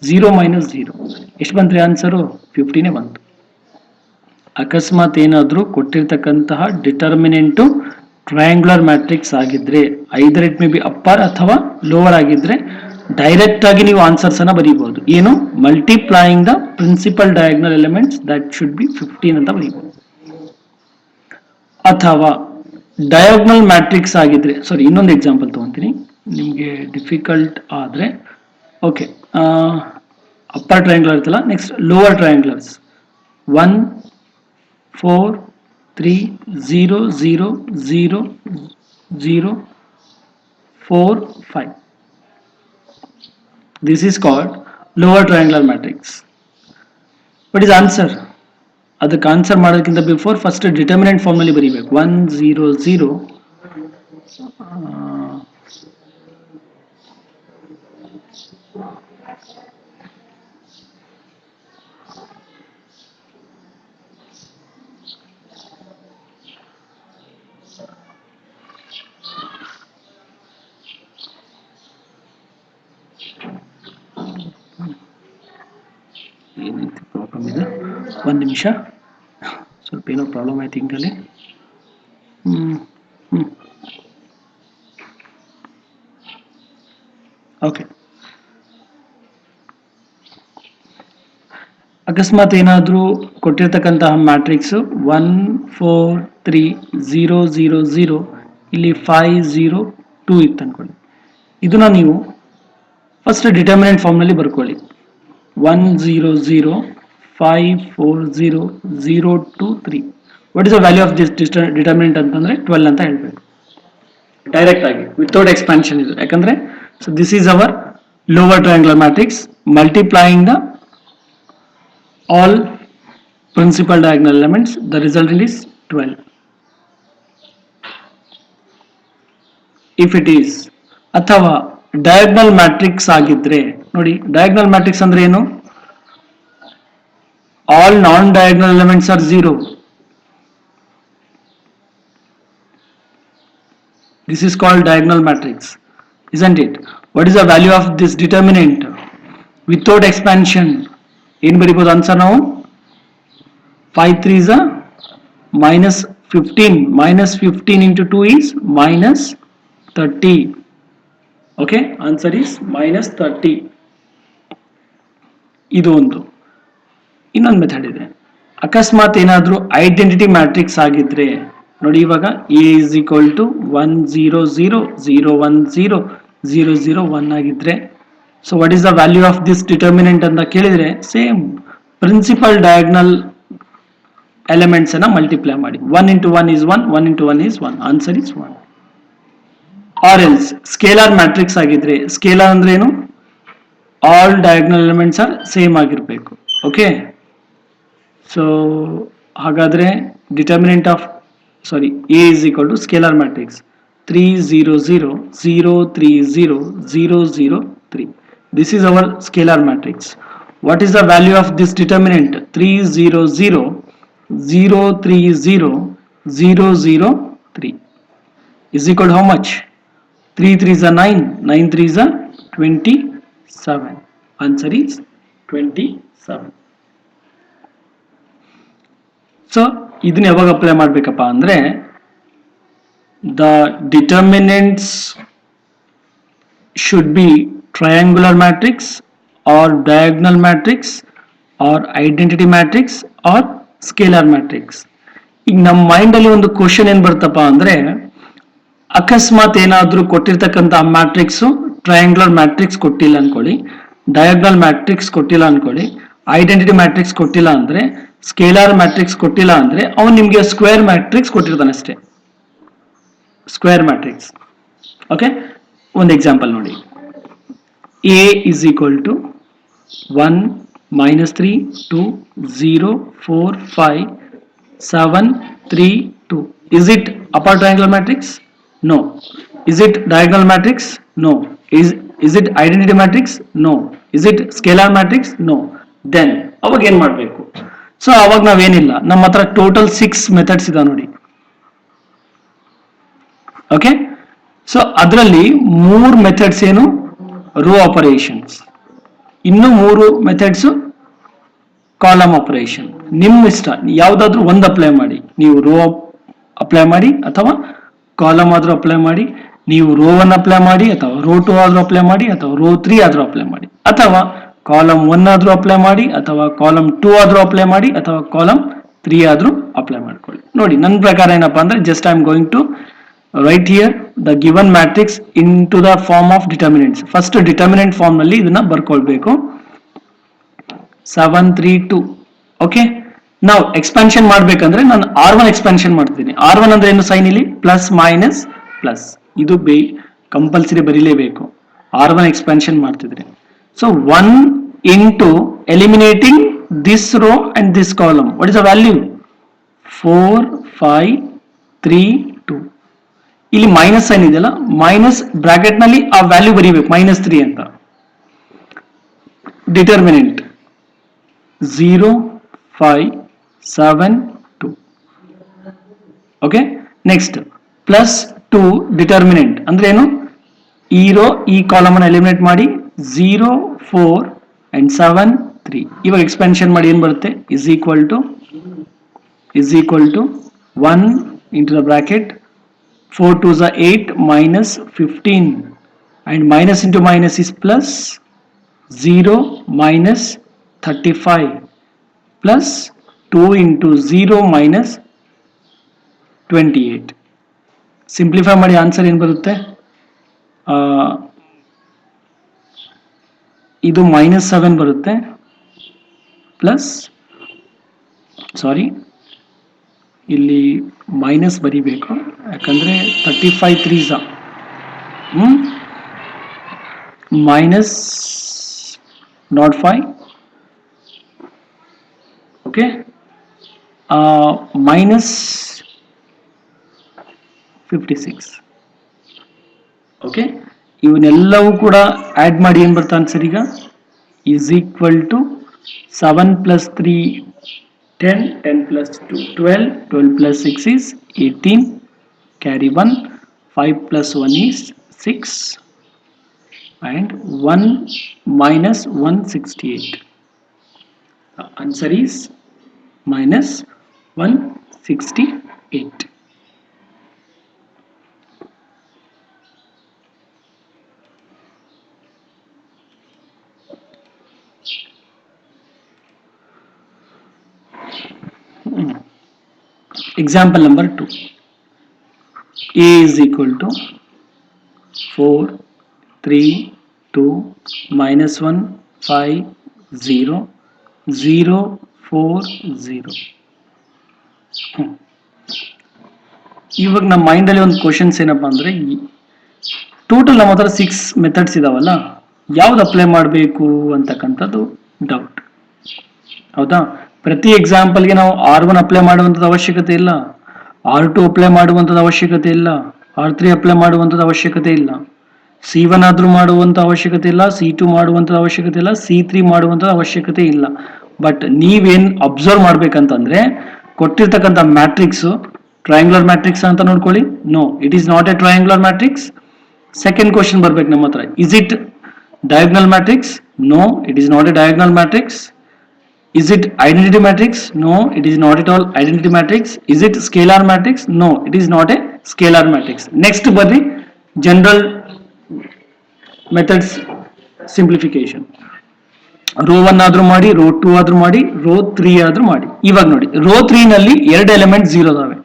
0 ಮೈನಸ್ 0 ಎಷ್ಟು ಬಂತ್ರಿ ಆನ್ಸರು 15 ಬಂತು. ಅಕಸ್ಮಾತ್ ಏನಾದ್ರೂ ಕೊಟ್ಟಿರ್ತಕ್ಕಂತಹ ಡಿಟರ್ಮಿನೆಂಟು ಟ್ರಯಾಂಗ್ಯುಲರ್ ಮ್ಯಾಟ್ರಿಕ್ಸ್ ಆಗಿದ್ರೆ, either it may be upper ಅಥವಾ ಲೋವರ್ ಆಗಿದ್ರೆ, ಡೈರೆಕ್ಟ್ ಆಗಿ ನೀವು ಆನ್ಸರ್ಸ್ ಅನ್ನ ಬರೀಬಹುದು. ಏನು, multiplying the principal diagonal elements that should be 15 ಅಂತ ಬರೀಬಹುದು. ಅಥವಾ ಡಯಾಗ್ನಲ್ ಮ್ಯಾಟ್ರಿಕ್ಸ್ ಆಗಿದ್ರೆ, ಸಾರಿ ಇನ್ನೊಂದು ಎಕ್ಸಾಂಪಲ್ ತಗೊಂತೀನಿ ನಿಮಗೆ ಡಿಫಿಕಲ್ಟ್ ಆದ್ರೆ. ಓಕೆ, ಅಪ್ಪರ್ ಟ್ರಯಾಂಗ್ಯುಲರ್ ಇರ್ತಲ್ಲ, next lower ಟ್ರಯಾಂಗ್ಯುಲರ್ಸ್ 1 4 3 0 0 0 0 4 5. This is called lower triangular matrix. What is answer? ಅದಕ್ಕೆ ಆನ್ಸರ್ ಮಾಡೋದಕ್ಕಿಂತ ಬಿಫೋರ್ ಫಸ್ಟ್ ಡಿಟರ್ಮಿನೆಂಟ್ ಫಾರ್ಮ್ ಅಲ್ಲಿ ಬರೀಬೇಕು. 1 0 0 ಏನೈತಿ ಪ್ರಾಬ್ಲಮ್ ಇದೆ, ಒಂದು ನಿಮಿಷ, ಸ್ವಲ್ಪ ಏನೋ ಪ್ರಾಬ್ಲಮ್ ಆಯ್ತು ಹಿಂಗಲ್ಲಿ. ಓಕೆ, ಅಕಸ್ಮಾತ್ ಏನಾದರೂ ಕೊಟ್ಟಿರ್ತಕ್ಕಂತಹ ಮ್ಯಾಟ್ರಿಕ್ಸ್ 1 4 3 0 0 0 ಇಲ್ಲಿ 5 0 2 ಇತ್ತು ಅನ್ಕೊಳ್ಳಿ. ಇದನ್ನ ನೀವು ಫಸ್ಟ್ ಡಿಟರ್ಮಿನೆಂಟ್ ಫಾರ್ಮ್ ನಲ್ಲಿ ಬರ್ಕೊಳ್ಳಿ. 1 0 0 5 4 0 0 2 3. What is the value of this determinant ಅಂತಂದ್ರೆ 12 ಅಂತ ಹೇಳ್ಬೇಕು ಡೈರೆಕ್ಟ್ ಆಗಿ, ವಿತೌಟ್ ಎಕ್ಸ್ಪಾನ್ಷನ್ ಇದು. ಯಾಕಂದ್ರೆ so this is our lower triangular matrix multiplying the all principal diagonal elements, the result is 12. If it is ಅಥವಾ diagonal matrix ಆಗಿದ್ರೆ, ನೋಡಿ diagonal matrix ಅಂದ್ರೆ ಏನು, all non diagonal elements are 0. This is called diagonal matrix, isn't it? What is the value of this determinant without expansion? ಏನು ಬರೀಬಹುದು answer ನಾವು 5 3s minus 15, minus 15 into 2 is minus 30. Okay, answer is minus 30. ಇದು ಒಂದು. ಇನ್ನೊಂದು method ಇದೆ, ಅಕಸ್ಮಾತ್ ಏನಾದ್ರೂ identity matrix ಆಗಿದ್ರೆ, ನೋಡಿ ಇವಾಗ A is equal to 1 0 0 0 1 0 0 0 1 ಆಗಿದ್ರೆ, so what is the value of this determinant ಅಂತ ಕೇಳಿದ್ರೆ, ಸೇಮ್ ಪ್ರಿನ್ಸಿಪಲ್ ಡಯಾಗ್ನಲ್ ಎಲಿಮೆಂಟ್ಸ್ ಅನ್ನ ಮಲ್ಟಿಪ್ಲೈ ಮಾಡಿ. 1 into 1 is 1, 1 into 1 is 1, answer is 1. Or else scalar matrix ಆಗಿದ್ರೆ, ಸ್ಕೇಲಾರ್ ಅಂದ್ರೆ ಏನು, all diagonal elements are same ಆಗಿರಬೇಕು. Okay, so ಹಾಗಾದ್ರೆ determinant of A is equal to scalar matrix 3 0 0 0 3 0 0 0 3. This is our scalar matrix. What is the value of this determinant? 3 0 0 0 3 0 0 0 3 is equal to how much? 3 3 is a 9, 9 3 is a 27. Answer is 27. So ಇದನ್ನ ಯಾವಾಗ apply ಮಾಡಬೇಕಪ್ಪ ಅಂದ್ರೆ the determinants should be triangular matrix or diagonal matrix or identity matrix or scalar matrix. ಈಗ ನಮ್ಮ mind ಅಲ್ಲಿ ಒಂದು question ಏನ್ ಬರ್ತಪ್ಪ ಅಂದ್ರೆ, ಅಕಸ್ಮಾತ್ ಏನಾದ್ರೂ ಕೊಟ್ಟಿರ್ತಕ್ಕಂಥ ಮ್ಯಾಟ್ರಿಕ್ಸ್ ಟ್ರಯಾಂಗುಲರ್ ಮ್ಯಾಟ್ರಿಕ್ಸ್ ಕೊಟ್ಟಿಲ್ಲ ಅನ್ಕೊಳ್ಳಿ, ಡಯಾಗ್ನಲ್ ಮ್ಯಾಟ್ರಿಕ್ಸ್ ಕೊಟ್ಟಿಲ್ಲ ಅನ್ಕೊಳ್ಳಿ, ಐಡೆಂಟಿಟಿ ಮ್ಯಾಟ್ರಿಕ್ಸ್ ಕೊಟ್ಟಿಲ್ಲ ಅಂದ್ರೆ, ಸ್ಕೇಲಾರ್ ಮ್ಯಾಟ್ರಿಕ್ಸ್ ಕೊಟ್ಟಿಲ್ಲ ಅಂದ್ರೆ, ಅವನು ನಿಮ್ಗೆ ಸ್ಕ್ವೇರ್ ಮ್ಯಾಟ್ರಿಕ್ಸ್ ಕೊಟ್ಟಿರ್ತಾನೆ ಅಷ್ಟೇ, ಸ್ಕ್ವೇರ್ ಮ್ಯಾಟ್ರಿಕ್ಸ್. ಓಕೆ, ಒಂದು ಎಕ್ಸಾಂಪಲ್ ನೋಡಿ. A is equal to 1 minus 3 2 0 4 5 7 3 2. Is it upper triangular matrix? No. Is it diagonal matrix? No. Is it identity matrix? No. Is it scalar matrix? No. Then ಅವಾಗ ಏನ್ ಮಾಡಬೇಕು? So ಅವಾಗ ನಾವೇನಿಲ್ಲ, ನಮ್ಮ ಹತ್ರ total 6 methods ಇದಾವೆ ನೋಡಿ. Okay, so ಅದರಲ್ಲಿ 3 methods ಏನು ರೋ ಆಪರೇಷನ್ಸ್, ಇನ್ನು 3 ಮೆಥಡ್ಸ್ ಕಾಲಮ್ ಆಪರೇಷನ್. ನಿಮ್ಮ ಇಷ್ಟ, ಯಾವ್ದಾದ್ರು ಒಂದು ಅಪ್ಲೈ ಮಾಡಿ. ನೀವು ರೋ ಅಪ್ಲೈ ಮಾಡಿ ಅಥವಾ ಕಾಲಮ್ ಆದ್ರೂ ಅಪ್ಲೈ ಮಾಡಿ, ನೀವು ರೋ 1 ಅಪ್ಲೈ ಮಾಡಿ ಅಥವಾ ರೋ 2 ಆದ್ರೂ ಅಪ್ಲೈ ಮಾಡಿ ಅಥವಾ ರೋ 3 ಆದ್ರೂ ಅಪ್ಲೈ ಮಾಡಿ, ಅಥವಾ ಕಾಲಮ್ 1 ಆದ್ರೂ ಅಪ್ಲೈ ಮಾಡಿ ಅಥವಾ ಕಾಲಮ್ 2 ಆದ್ರೂ ಅಪ್ಲೈ ಮಾಡಿ ಅಥವಾ ಕಾಲಮ್ 3 ಆದ್ರೂ ಅಪ್ಲೈ ಮಾಡ್ಕೊಳ್ಳಿ. ನೋಡಿ, ನನ್ನ ಪ್ರಕಾರ ಏನಪ್ಪಾ ಅಂದ್ರೆ, just I am going to write here the given matrix into the form of determinants. First determinant form ನಲ್ಲಿ ಇದನ್ನ ಬರ್ಕೊಳ್ಬೇಕು, 7 3 2. ಓಕೆ, ನಾವು ಎಕ್ಸ್ಪಾನ್ಷನ್ ಮಾಡ್ಬೇಕಂದ್ರೆ ನಾನು R1 ಎಕ್ಸ್ಪಾನ್ಷನ್ ಮಾಡ್ತೀನಿ. R1 ಅಂದ್ರೆ ಏನು ಸೈನ್ ಇಲ್ಲಿ ಪ್ಲಸ್ ಮೈನಸ್ ಪ್ಲಸ್, ಇದು ಕಂಪಲ್ಸರಿ ಬರೀಲೇಬೇಕು. R1 ಎಕ್ಸ್ಪಾನ್ಷನ್ ಮಾಡ್ತಿದ್ರೆ, so 1 into eliminating this row and this column. What is the value? 4 5 3 2. ಇಲ್ಲಿ ಮೈನಸ್ ಸೈನ್ ಇದೆಯಲ್ಲ, ಮೈನಸ್ ಬ್ರಾಕೆಟ್ ನಲ್ಲಿ ಆ ವ್ಯಾಲ್ಯೂ ಬರೀಬೇಕು, -3 ಅಂತ. Determinant 0 5 7 2. Okay, next plus 2 determinant ಅಂದ್ರೆ ಏನು, ಈ ರೋ ಈ ಕಾಲಮ್ ಅನ್ನು ಎಲಿಮಿನೇಟ್ ಮಾಡಿ 0 4 and 7 3. ಇವಾಗ ಎಕ್ಸ್ಪಾನ್ಷನ್ ಮಾಡಿ ಏನ್ ಬರುತ್ತೆ, is equal to 1 into the bracket 4 2s are 8 minus 15, and minus into minus is plus 0 minus 35 plus 2 into 0 minus 28. Simplify ಮಾಡಿ ಆನ್ಸರ್ ಏನು ಬರುತ್ತೆ, ಇದು -7 ಬರುತ್ತೆ ಪ್ಲಸ್, ಸಾರಿ ಇಲ್ಲಿ ಮೈನಸ್ ಬರಿಬೇಕು ಯಾಕಂದ್ರೆ 35 3s minus not 5. okay, minus 56. Okay, ಇವನ್ನೆಲ್ಲವೂ ಕೂಡ ಆಡ್ ಮಾಡಿ ಏನ್ ಬರ್ತಾ ಆನ್ಸರ್ ಈಗ, is equal to 7 plus 3 10 10 plus 2 12 12 plus 6 is 18, carry 1, 5 plus 1 is 6, and 1 minus 168. The answer is minus 168. Example number 2. A is equal to 4 3 2 minus 1 5 0 0 4 0. ಇವಾಗ ನಮ್ಮ mind ಅಲ್ಲಿ ಒಂದು questions ಏನಪ್ಪಾ ಅಂದ್ರೆ, ಟೋಟಲ್ ನಮ್ಮ ಹತ್ರ 6 ಮೆಥಡ್ಸ್ ಇದಾವಲ್ಲ, ಯಾವ್ದು ಅಪ್ಲೈ ಮಾಡಬೇಕು ಅಂತಕ್ಕಂಥದ್ದು ಡೌಟ್. ಹೌದಾ? ಪ್ರತಿ ಎಕ್ಸಾಂಪಲ್ಗೆ ನಾವು R1 ಅಪ್ಲೈ ಮಾಡುವಂಥದ್ದು ಅವಶ್ಯಕತೆ ಇಲ್ಲ, R2 ಅಪ್ಲೈ ಮಾಡುವಂಥದ್ದು ಅವಶ್ಯಕತೆ ಇಲ್ಲ, R3 ಅಪ್ಲೈ ಮಾಡುವಂಥದ್ದು ಅವಶ್ಯಕತೆ ಇಲ್ಲ, C1 ಆದ್ರೂ ಮಾಡುವಂಥ ಅವಶ್ಯಕತೆ ಇಲ್ಲ, C2 ಮಾಡುವಂಥದ್ದು ಅವಶ್ಯಕತೆ ಇಲ್ಲ, C3 ಮಾಡುವಂಥದ್ದು ಅವಶ್ಯಕತೆ ಇಲ್ಲ. ಬಟ್ ನೀವೇನ್ ಅಬ್ಸರ್ವ್ ಮಾಡ್ಬೇಕಂತಂದ್ರೆ ಕೊಟ್ಟಿರ್ತಕ್ಕಂಥ ಮ್ಯಾಟ್ರಿಕ್ಸ್ ಟ್ರಯಾಂಗ್ಯುಲರ್ ಮ್ಯಾಟ್ರಿಕ್ಸ್ ಅಂತ ನೋಡ್ಕೊಳ್ಳಿ. No, it is not a triangular matrix. Second question ಬರ್ಬೇಕು ನಮ್ಮ ಹತ್ರ, is it diagonal matrix? No, it is not a diagonal matrix. Is it identity matrix? No, it is not at all identity matrix. Is it scalar matrix? No, it is not a scalar matrix. Next ಬರ್ರಿ general methods simplification. Rho 1 ಆದ್ರೂ ಮಾಡಿ, rho 2 ಆದ್ರೂ ಮಾಡಿ, rho 3 ಆದ್ರೂ ಮಾಡಿ. ಇವಾಗ ನೋಡಿ, rho 3 ನಲ್ಲಿ 2 ಎಲಿಮೆಂಟ್ 0 ಇದಾವೆ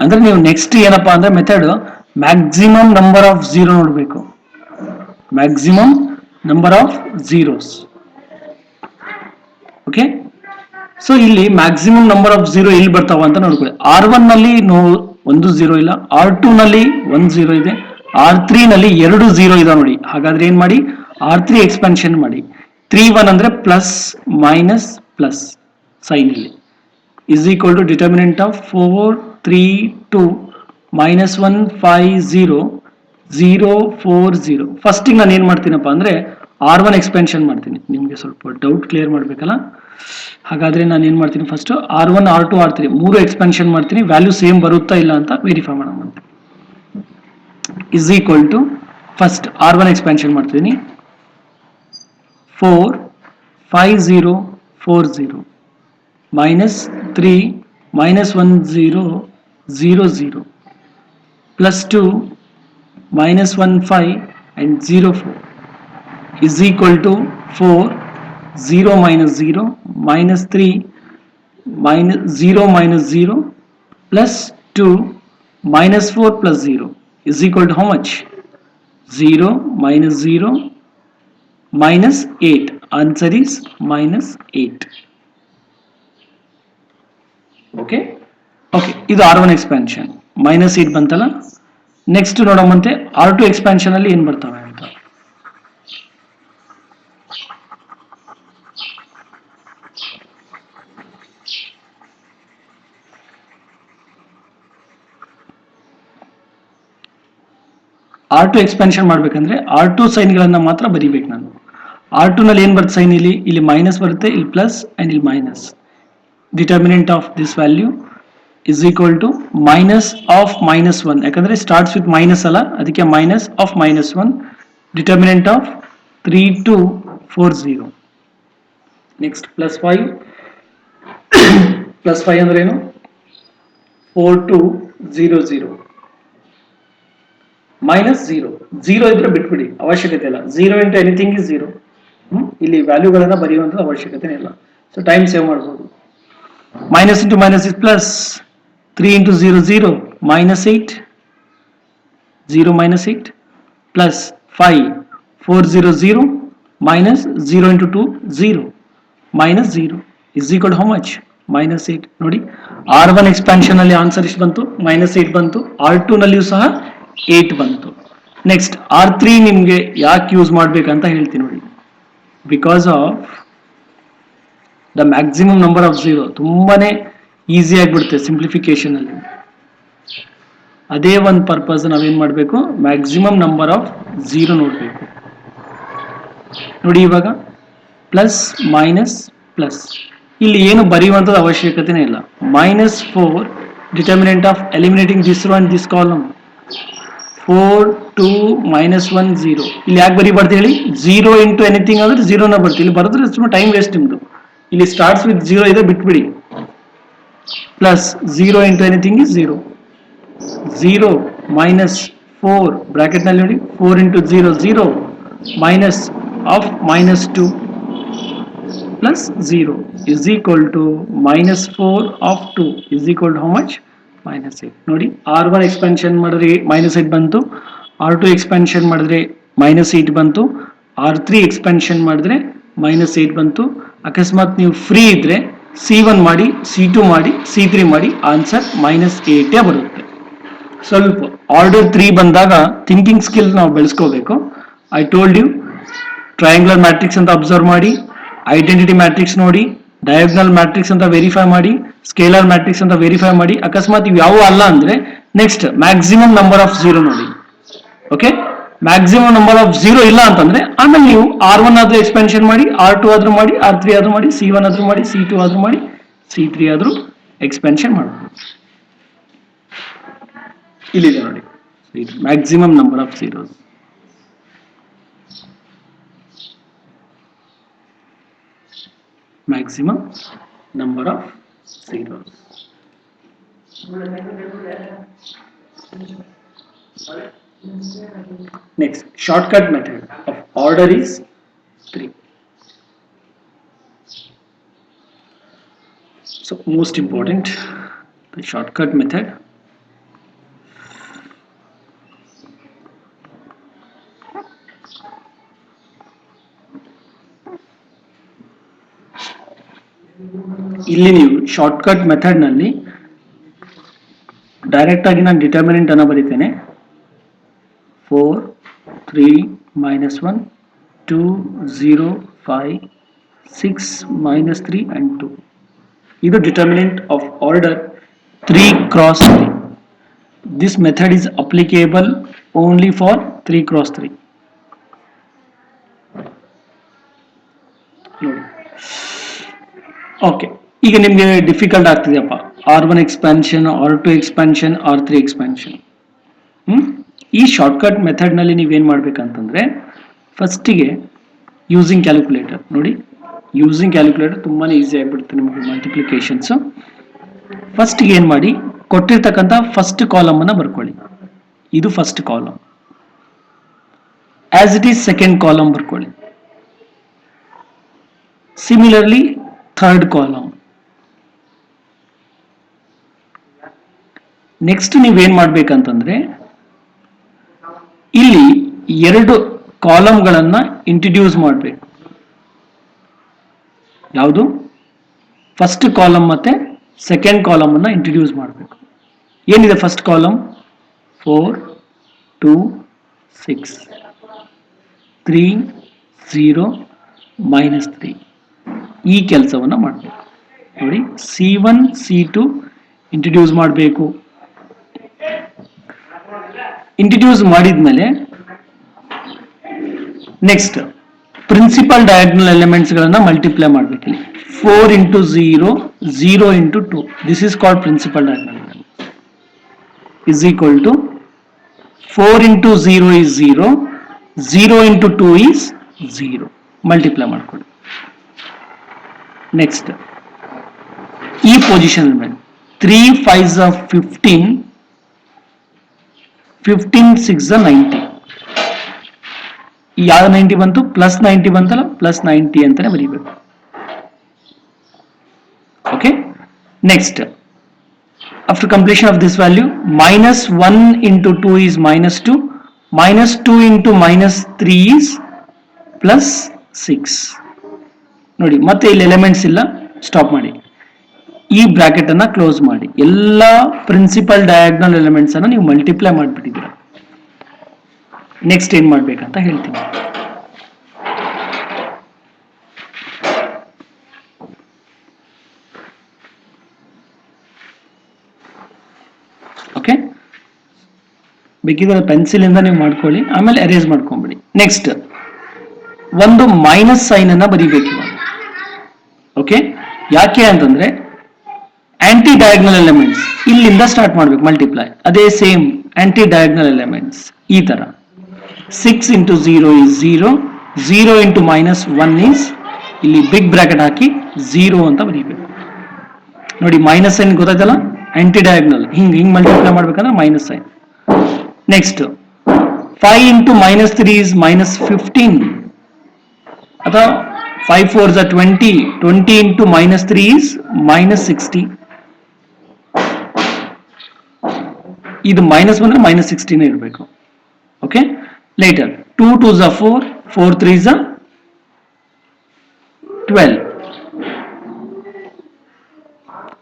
ಅಂದ್ರೆ ನೀವು ನೆಕ್ಸ್ಟ್ ಏನಪ್ಪಾ ಅಂದ್ರೆ ಮೆಥಡ್ ಮ್ಯಾಕ್ಸಿಮಮ್ ನಂಬರ್ ಆಫ್ 0 ನೋಡಬೇಕು. Maximum number of zeros. Okay, so ಇಲ್ಲಿ ಮ್ಯಾಕ್ಸಿಮಮ್ ನಂಬರ್ ಆಫ್ 0 ಎಲ್ಲಿ ಬರ್ತಾವ ಅಂತ ನೋಡ್ಕೊಳ್ಳಿ. R1 ನಲ್ಲಿ ಒಂದು 0 ಇಲ್ಲ, R2 ನಲ್ಲಿ 1 0 ಇದೆ, R3 ನಲ್ಲಿ 2 0 ಇದೆ ನೋಡಿ. ಹಾಗಾದ್ರೆ ಏನ್ ಮಾಡಿ, R3 ಎಕ್ಸ್ಪಾನ್ಷನ್ ಮಾಡಿ. 3 1 ಅಂದ್ರೆ ಪ್ಲಸ್ ಮೈನಸ್ ಪ್ಲಸ್ ಸೈನ್ ಇಲ್ಲಿ is equal to determinant of 4 3 2 -1 5 0 0 4 0. ಫಸ್ಟಿಗೆ ನಾನು ಏನ್ ಮಾಡ್ತೀನಪ್ಪ ಅಂದ್ರೆ R1 ಎಕ್ಸ್ಪೆನ್ಷನ್ ಮಾಡ್ತೀನಿ. ನಿಮ್ಗೆ ಸ್ವಲ್ಪ ಡೌಟ್ ಕ್ಲಿಯರ್ ಮಾಡ್ಬೇಕಲ್ಲ, ಹಾಗಾದ್ರೆ ನಾನು ಏನ್ ಮಾಡ್ತೀನಿ, ಫಸ್ಟ್ R1 R2 R3 ಮೂರು ಎಕ್ಸ್ಪೆನ್ಷನ್ ಮಾಡ್ತೀನಿ. ವ್ಯಾಲ್ಯೂ ಸೇಮ್ ಬರುತ್ತಾ ಇಲ್ಲ ಅಂತ ವೆರಿಫೈ ಮಾಡೋಣ. Is equal to first R1 expansion ಮಾಡ್ತೀನಿ. 4 5 0 4 0 -3 -1 0 0 0 +2 -1 5 and 0 4 is equal to 4 0 minus 0 minus 3 minus 0 minus 0 plus 2 minus 4 plus 0 is equal to how much? 0 minus 0 minus 8. Answer is minus 8. Okay, okay, ಇದು R1 expansion minus 8 ಬಂತಲ್ಲ. Next ನೋಡೋಮಂತೆ R2 expansion ಅಲ್ಲಿ ಏನ್ ಬರ್ತವೆ ಅಂತ. R2 expansion ಮಾಡ್ಬೇಕಂದ್ರೆ R2 sign ಗಳನ್ನ ಮಾತ್ರ ಬರಿಬೇಕು ನಾನು. R2 ನಲ್ಲಿ ಏನ್ ಬರುತ್ತೆ ಸೈನ್, ಇಲ್ಲಿ ಮೈನಸ್ ಬರುತ್ತೆ, ಇಲ್ಲಿ ಪ್ಲಸ್ ಅಂಡ್ ಇಲ್ಲಿ minus. Determinant of this value is equal to minus of -1, ಯಾಕಂದ್ರೆ starts with minus ಅಲ್ಲ, ಅದಕ್ಕೆ minus of -1. determinant of 3 2 4 0. next plus 5 plus 5 ಅಂದ್ರೆ ಏನು, 4 2 0 0 minus 0 0 ಇದ್ರೆ ಬಿಟ್ಬಿಡಿ, ಅವಶ್ಯಕತೆ ಇಲ್ಲ. 0 into anything is 0. ಇಲ್ಲಿ ವ್ಯಾಲ್ಯೂಗಳನ್ನ ಬರೆಯುವಂತ ಅವಶ್ಯಕತೆ ಇಲ್ಲ. ಸೊ ಟೈಮ್ ಸೇವ್ ಮಾಡಬಹುದು. minus into minus is plus. 3 into 0 0 minus 8 0 minus 8 plus 5 4 0 0 minus 0 into 2 0 minus 0 is equal to how much? minus 8. ನೋಡಿ, R1 ಎಕ್ಸ್ಪಾನ್ಷನ್ ಅಲ್ಲಿ ಆನ್ಸರ್ ಇಷ್ಟು ಬಂತು, minus 8 ಬಂತು. R2 ನಲ್ಲಿಯೂ ಸಹ 8 ಬಂತು. ನೆಕ್ಸ್ಟ್ R3 ನಿಮ್ಗೆ ಯಾಕೆ ಯೂಸ್ ಮಾಡ್ಬೇಕಂತ ಹೇಳ್ತೀನಿ ನೋಡಿ. Because of the maximum number of 0 ತುಂಬಾನೇ ಈಸಿ ಆಗಿಬಿಡುತ್ತೆ ಸಿಂಪ್ಲಿಫಿಕೇಶನ್ ಅಲ್ಲಿ. ಅದೇ ಒಂದು ಪರ್ಪಸ್ ನಾವೇನ್ ಮಾಡಬೇಕು, ಮ್ಯಾಕ್ಸಿಮಮ್ ನಂಬರ್ ಆಫ್ 0 ನೋಡಬೇಕು. ನೋಡಿ ಇವಾಗ ಪ್ಲಸ್ ಮೈನಸ್ ಪ್ಲಸ್, ಇಲ್ಲಿ ಏನು ಬರೆಯುವಂಥದ್ದು ಅವಶ್ಯಕತೆನೇ ಇಲ್ಲ. -4 determinant of eliminating this row and this column. 4 2 -1 0. ಇಲ್ಲಿ ಯಾಕೆ ಬರೀಬಾರ್ದು ಹೇಳಿ, 0 ಇಂಟು ಎನಿಥಿಂಗ್ ಅಂದ್ರೆ 0ನ ಬರ್ತೀವಿ. ಇಲ್ಲಿ ಬರೆದ್ರೆ ಸುಮ್ಮನೆ ಟೈಮ್ ವೇಸ್ಟ್ ನಿಮ್ದು. ಇಲ್ಲಿ ಸ್ಟಾರ್ಟ್ಸ್ ವಿತ್ 0 ಇದೆ, ಬಿಟ್ಬಿಡಿ. plus 0 into anything is 0. 0 minus 4 bracket ನಲ್ಲಿ ನೋಡಿ, 4 into 0 0 minus of -2 plus 0 is equal to -4 of 2 is equal to how much? -8. ನೋಡಿ, R1 ಎಕ್ಸ್ಪಾನ್ಷನ್ ಮಾಡಿದ್ರೆ -8 ಬಂತು, R2 ಎಕ್ಸ್ಪಾನ್ಷನ್ ಮಾಡಿದ್ರೆ -8 ಬಂತು, R3 ಎಕ್ಸ್ಪಾನ್ಷನ್ ಮಾಡಿದ್ರೆ -8 ಬಂತು. ಅಕಸ್ಮಾತ್ ನೀವು ಫ್ರೀ ಇದ್ರೆ C1 ಮಾಡಿ, C2 ಮಾಡಿ, C3 ಮಾಡಿ, ಆನ್ಸರ್ -8 ಬರುತ್ತೆ. ಸ್ವಲ್ಪ ಆರ್ಡರ್ 3 ಬಂದಾಗ ಥಿಂಕಿಂಗ್ ಸ್ಕಿಲ್ ನಾವು ಬೆಳೆಸ್ಕೋಬೇಕು. I told you triangular matrix ಅಂತ ಅಬ್ಸರ್ವ್ ಮಾಡಿ, ಐಡೆಂಟಿಟಿ ಮ್ಯಾಟ್ರಿಕ್ಸ್ ನೋಡಿ, ಡಯಾಗ್ನಲ್ ಮ್ಯಾಟ್ರಿಕ್ಸ್ ಅಂತ ವೆರಿಫೈ ಮಾಡಿ, ಸ್ಕೇಲರ್ ಮ್ಯಾಟ್ರಿಕ್ಸ್ ಅಂತ ವೆರಿಫೈ ಮಾಡಿ. ಅಕಸ್ಮಾತ್ ಇವು ಯಾವ ಅಲ್ಲ ಅಂದ್ರೆ next maximum number of zero ನೋಡಿ. Okay, maximum number of zero ಇಲ್ಲ ಅಂತಂದ್ರೆ ಆಮೇಲೆ ನೀವು R1 ಆದ್ರೂ ಎಕ್ಸ್ಪೆನ್ಷನ್ ಮಾಡಿ, R2 ಆದ್ರೂ ಮಾಡಿ, R3 ಆದ್ರೂ ಮಾಡಿ, C1 ಆದ್ರೂ ಮಾಡಿ, C2 ಆದ್ರೂ ಮಾಡಿ, C3 ಆದ್ರೂ ಎಕ್ಸ್ಪೆನ್ಷನ್ ಮಾಡಬಹುದು. ಇಲ್ಲಿದೆ ನೋಡಿ maximum number of zeros. maximum number of zeros. Next, shortcut method of order is 3. So most important, the shortcut method. ಇಲ್ಲಿ ನೀವು ಶಾರ್ಟ್ಕಟ್ ಮೆಥಡ್ ನಲ್ಲಿ ಡೈರೆಕ್ಟ್ ಆಗಿ ನಾನು ಡಿಟರ್ಮಿನೆಂಟ್ ಅನ್ನು ಬರೀತೇನೆ. 4 3 -1 2 0 5 6 -3 and 2. ಇದು determinant of order 3 cross 3. This method is applicable only for 3 cross 3. ನೋಡಿ, okay, ಈಗ ನಿಮಗೆ ಡಿಫಿಕಲ್ಟ್ ಆಗ್ತಿದೆಯಪ್ಪ R1 expansion, R2 expansion, R3 expansion. ಈ ಶಾರ್ಟ್ಕಟ್ ಮೆಥಡ್ ನಲ್ಲಿ ನೀವೇನ್ ಮಾಡ್ಬೇಕಂತಂದ್ರೆ ಫಸ್ಟಿಗೆ ಯೂಸಿಂಗ್ ಕ್ಯಾಲ್ಕುಲೇಟರ್ ನೋಡಿ. ಯೂಸಿಂಗ್ ಕ್ಯಾಲ್ಕುಲೇಟರ್ ತುಂಬಾನೇ ಈಸಿ ಆಗಿಬಿಡುತ್ತೆ ನಿಮಗೆ ಮಲ್ಟಿಪ್ಲಿಕೇಶನ್ಸ್. ಫಸ್ಟಿಗೆ ಏನ್ ಮಾಡಿ, ಕೊಟ್ಟಿರ್ತಕ್ಕಂಥ ಫಸ್ಟ್ ಕಾಲಮ್ ಅನ್ನ ಬರ್ಕೊಳ್ಳಿ. ಇದು first column. As it is second column ಬರ್ಕೊಳ್ಳಿ. Similarly third column. ನೆಕ್ಸ್ಟ್ ನೀವೇನ್ ಮಾಡ್ಬೇಕಂತಂದ್ರೆ ಇಲ್ಲಿ 2 ಕಾಲಮ್ಗಳನ್ನ ಇಂಟ್ರೊಡ್ಯೂಸ್ ಮಾಡಬೇಕು. ಯಾವುದು? ಫಸ್ಟ್ ಕಾಲಮ್ ಮತ್ತೆ ಸೆಕೆಂಡ್ ಕಾಲಮ್ ಅನ್ನ ಇಂಟ್ರೊಡ್ಯೂಸ್ ಮಾಡಬೇಕು. ಏನಿದೆ ಫಸ್ಟ್ ಕಾಲಮ್? 4 2 6 3 0 -3. ಈ ಕೆಲಸವನ್ನ ಮಾಡಬೇಕು ನೋಡಿ. C1 C2 ಇಂಟ್ರೊಡ್ಯೂಸ್ ಮಾಡಬೇಕು. ಇಂಟ್ರೊಡ್ಯೂಸ್ ಮಾಡಿದ್ಮೇಲೆ ನೆಕ್ಸ್ಟ್ ಪ್ರಿನ್ಸಿಪಲ್ ಡಯಾಗ್ನಲ್ ಎಲಿಮೆಂಟ್ಸ್ ಗಳನ್ನ ಮಲ್ಟಿಪ್ಲೈ ಮಾಡಬೇಕು. ಇಲ್ಲಿ 4 × 0 0 × 2. This is called principal diagonal element is equal to 4 × 0 is 0, 0 × 2 is 0. Multiply ಮಾಡ್ಕೊಳ್ಳಿ. ನೆಕ್ಸ್ಟ್ ಈ ಪೊಸಿಷನ್ ಮೇಲೆ 3 5s are 15, 15 6s are 90. ಯಾವ 90 ಬಂತು? ಪ್ಲಸ್ 90 ಬಂತಲ್ಲ, ಪ್ಲಸ್ 90 ಅಂತಾನೆ ಬರೀಬೇಕು. Okay, next after completion of this value, -1 × 2 is -2, -2 × -3 is +6. ನೋಡಿ, ಮತ್ತೆ ಇಲ್ಲಿ ಎಲಿಮೆಂಟ್ಸ್ ಇಲ್ಲ, ಸ್ಟಾಪ್ ಮಾಡಿ. ಈ ಬ್ರಾಕೆಟ್ ಅನ್ನ ಕ್ಲೋಸ್ ಮಾಡಿ. ಎಲ್ಲ ಪ್ರಿನ್ಸಿಪಲ್ ಡಯಾಗ್ನಲ್ ಎಲಿಮೆಂಟ್ಸ್ ಅನ್ನ ನೀವು ಮಲ್ಟಿಪ್ಲೈ ಮಾಡಿಬಿಟ್ಟಿದ್ದೀರ. ನೆಕ್ಸ್ಟ್ ಏನ್ ಮಾಡ್ಬೇಕಂತ ಹೇಳ್ತೀನಿ. ಓಕೆ, ಬೇಕಿದ್ರೆ ಪೆನ್ಸಿಲ್ ಇಂದ ನೀವು ಮಾಡ್ಕೊಳ್ಳಿ, ಆಮೇಲೆ ಎರೇಸ್ ಮಾಡ್ಕೊಂಡ್ಬಿಡಿ. ನೆಕ್ಸ್ಟ್ ಒಂದು ಮೈನಸ್ ಸೈನ್ ಅನ್ನ ಬರೀಬೇಕು. ಓಕೆ, ಯಾಕೆ ಅಂತಂದ್ರೆ ಆಂಟಿ ಡಯಾಗ್ನಲ್ ಎಲಿಮೆಂಟ್ಸ್ ಇಲ್ಲಿಂದ ಸ್ಟಾರ್ಟ್ ಮಾಡ್ಬೇಕು ಮಲ್ಟಿಪ್ಲೈ. ಅದೇ ಸೇಮ್ ಆಂಟಿ ಡಯಾಗ್ನಲ್ ಎಲಿಮೆಂಟ್ಸ್ ಈ ತರ 6 × 0 is 0, 0 × -1 is ಇಲ್ಲಿ ಬಿಗ್ ಬ್ರಾಕೆಟ್ ಹಾಕಿ 0 ಅಂತ ಬರೀಬೇಕು. ನೋಡಿ, ಮೈನಸ್ ಸೈನ್ ಗೊತ್ತಾಯ್ತಲ್ಲ, ಆಂಟಿ ಡಯಾಗ್ನಲ್ ಹಿಂಗ್ ಮಲ್ಟಿಪ್ಲೈ ಮಾಡ್ಬೇಕಂದ್ರೆ ಮೈನಸ್ ಸೈನ್. ನೆಕ್ಸ್ಟ್ 5 × -3 is -15, ಅಥವಾ 5 4s are 20, 20 × -3 is -60. ಇದು ಮೈನಸ್ ಬಂದ್ರೆ -16 ಇರಬೇಕು. Okay, later 2 2s are 4, 4 3s are 12.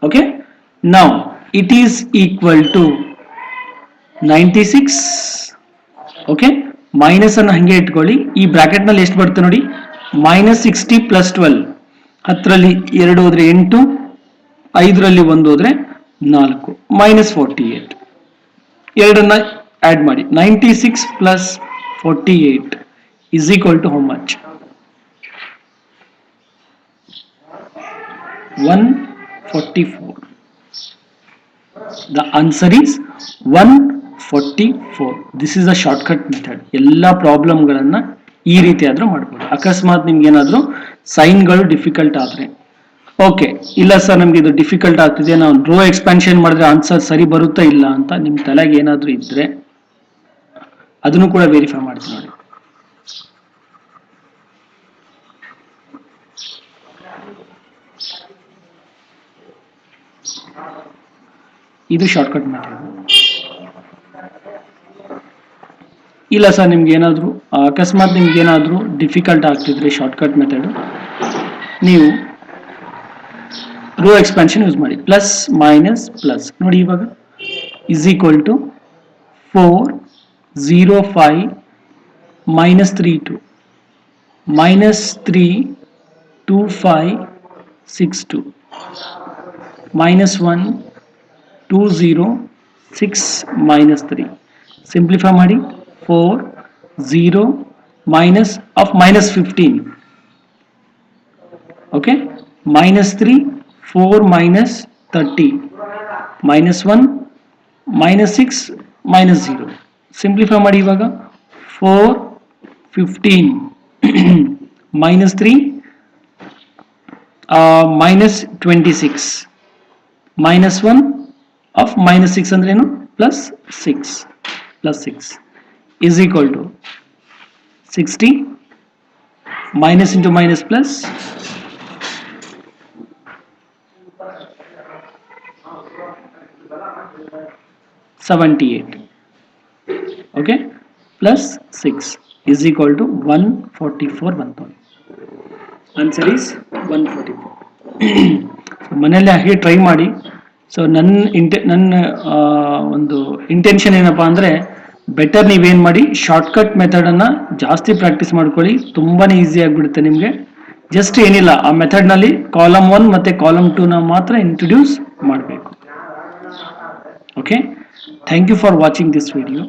Okay, now it is equal to 96. Okay, minus ಅನ್ನು ಹಂಗೆ ಇಟ್ಕೊಳ್ಳಿ. ಈ ಬ್ರಾಕೆಟ್ ನಲ್ಲಿ ಎಷ್ಟು ಬರುತ್ತೆ ನೋಡಿ, -60 + 12, 10ರಲ್ಲಿ 2 ಹೋದ್ರೆ 8, 5ರಲ್ಲಿ 1 ಹೋದ್ರೆ 4, -48. ಎರಡನ್ನ ಆಡ್ ಮಾಡಿ. 96 + 48 = how much? 144. The answer is 144. This is a shortcut method. ಎಲ್ಲ ಪ್ರಾಬ್ಲಮ್ಗಳನ್ನ ಈ ರೀತಿ ಆದ್ರೂ ಮಾಡ್ಬೋದು. ಅಕಸ್ಮಾತ್ ನಿಮ್ಗೆ ಏನಾದ್ರೂ ಸೈನ್ಗಳು ಡಿಫಿಕಲ್ಟ್ ಆದ್ರೆ, ಓಕೆ ಇಲ್ಲ ಸರ್ ನಮ್ಗೆ ಇದು ಡಿಫಿಕಲ್ಟ್ ಆಗ್ತಿದೆ, ನಾವು ರೋ ಎಕ್ಸ್ಪಾನ್ಷನ್ ಮಾಡಿದ್ರೆ ಆನ್ಸರ್ ಸರಿ ಬರುತ್ತಾ ಇಲ್ಲ ಅಂತ ನಿಮ್ ತಲೆಗೆ ಏನಾದ್ರೂ ಇದ್ರೆ ಅದನ್ನು ಕೂಡ ವೆರಿಫೈ ಮಾಡ್ತೀನಿ ನೋಡಿ. ಇದು ಶಾರ್ಟ್ಕಟ್ ಮೆಥಡ್. ಇಲ್ಲ ಸರ್ ನಿಮ್ಗೆ ಏನಾದ್ರು ಅಕಸ್ಮಾತ್ ನಿಮ್ಗೆ ಏನಾದ್ರು ಡಿಫಿಕಲ್ಟ್ ಆಗ್ತಿದ್ರೆ ಶಾರ್ಟ್ಕಟ್ ಮೆಥಡ್, ನೀವು ರೋ ಎಕ್ಸ್ಪಾನ್ಷನ್ ಯೂಸ್ ಮಾಡಿ. ಪ್ಲಸ್ ಮೈನಸ್ ಪ್ಲಸ್ ನೋಡಿ, ಇವಾಗ = 405 -32 -32562 -1 206 -3. ಸಿಂಪ್ಲಿಫೈ ಮಾಡಿ. 4 0 minus of -15, okay, -3 4 -30 -1 -6 -0. ಸಿಂಪ್ಲಿಫೈ ಮಾಡಿ. ಇವಾಗ 4 15 -3 -26 -1 of -6 ಅಂದ್ರೆ ಏನು, +6 = 60 minus into minus plus 78, okay, plus 6 = 144 ಬಂತು. Answer is 144. ಮನೆಯಲ್ಲಿ ಹಾಗೆ ಟ್ರೈ ಮಾಡಿ. ಸೊ ನನ್ನ ಒಂದು ಇಂಟೆನ್ಷನ್ ಏನಪ್ಪಾ ಅಂದ್ರೆ, ಬೆಟರ್ ನೀವೇನ್ ಮಾಡಿ, ಶಾರ್ಟ್ಕಟ್ ಮೆಥಡ್ ಅನ್ನ ಜಾಸ್ತಿ ಪ್ರಾಕ್ಟೀಸ್ ಮಾಡ್ಕೊಳ್ಳಿ. ತುಂಬಾನೇ ಈಸಿ ಆಗಿಬಿಡುತ್ತೆ ನಿಮ್ಗೆ. ಜಸ್ಟ್ ಏನಿಲ್ಲ, ಆ ಮೆಥಡ್ ನಲ್ಲಿ ಕಾಲಮ್ 1 ಮತ್ತೆ ಕಾಲಮ್ 2 ನ ಮಾತ್ರ ಇಂಟ್ರೊಡ್ಯೂಸ್ ಮಾಡಬೇಕು. Okay, thank you for watching this video.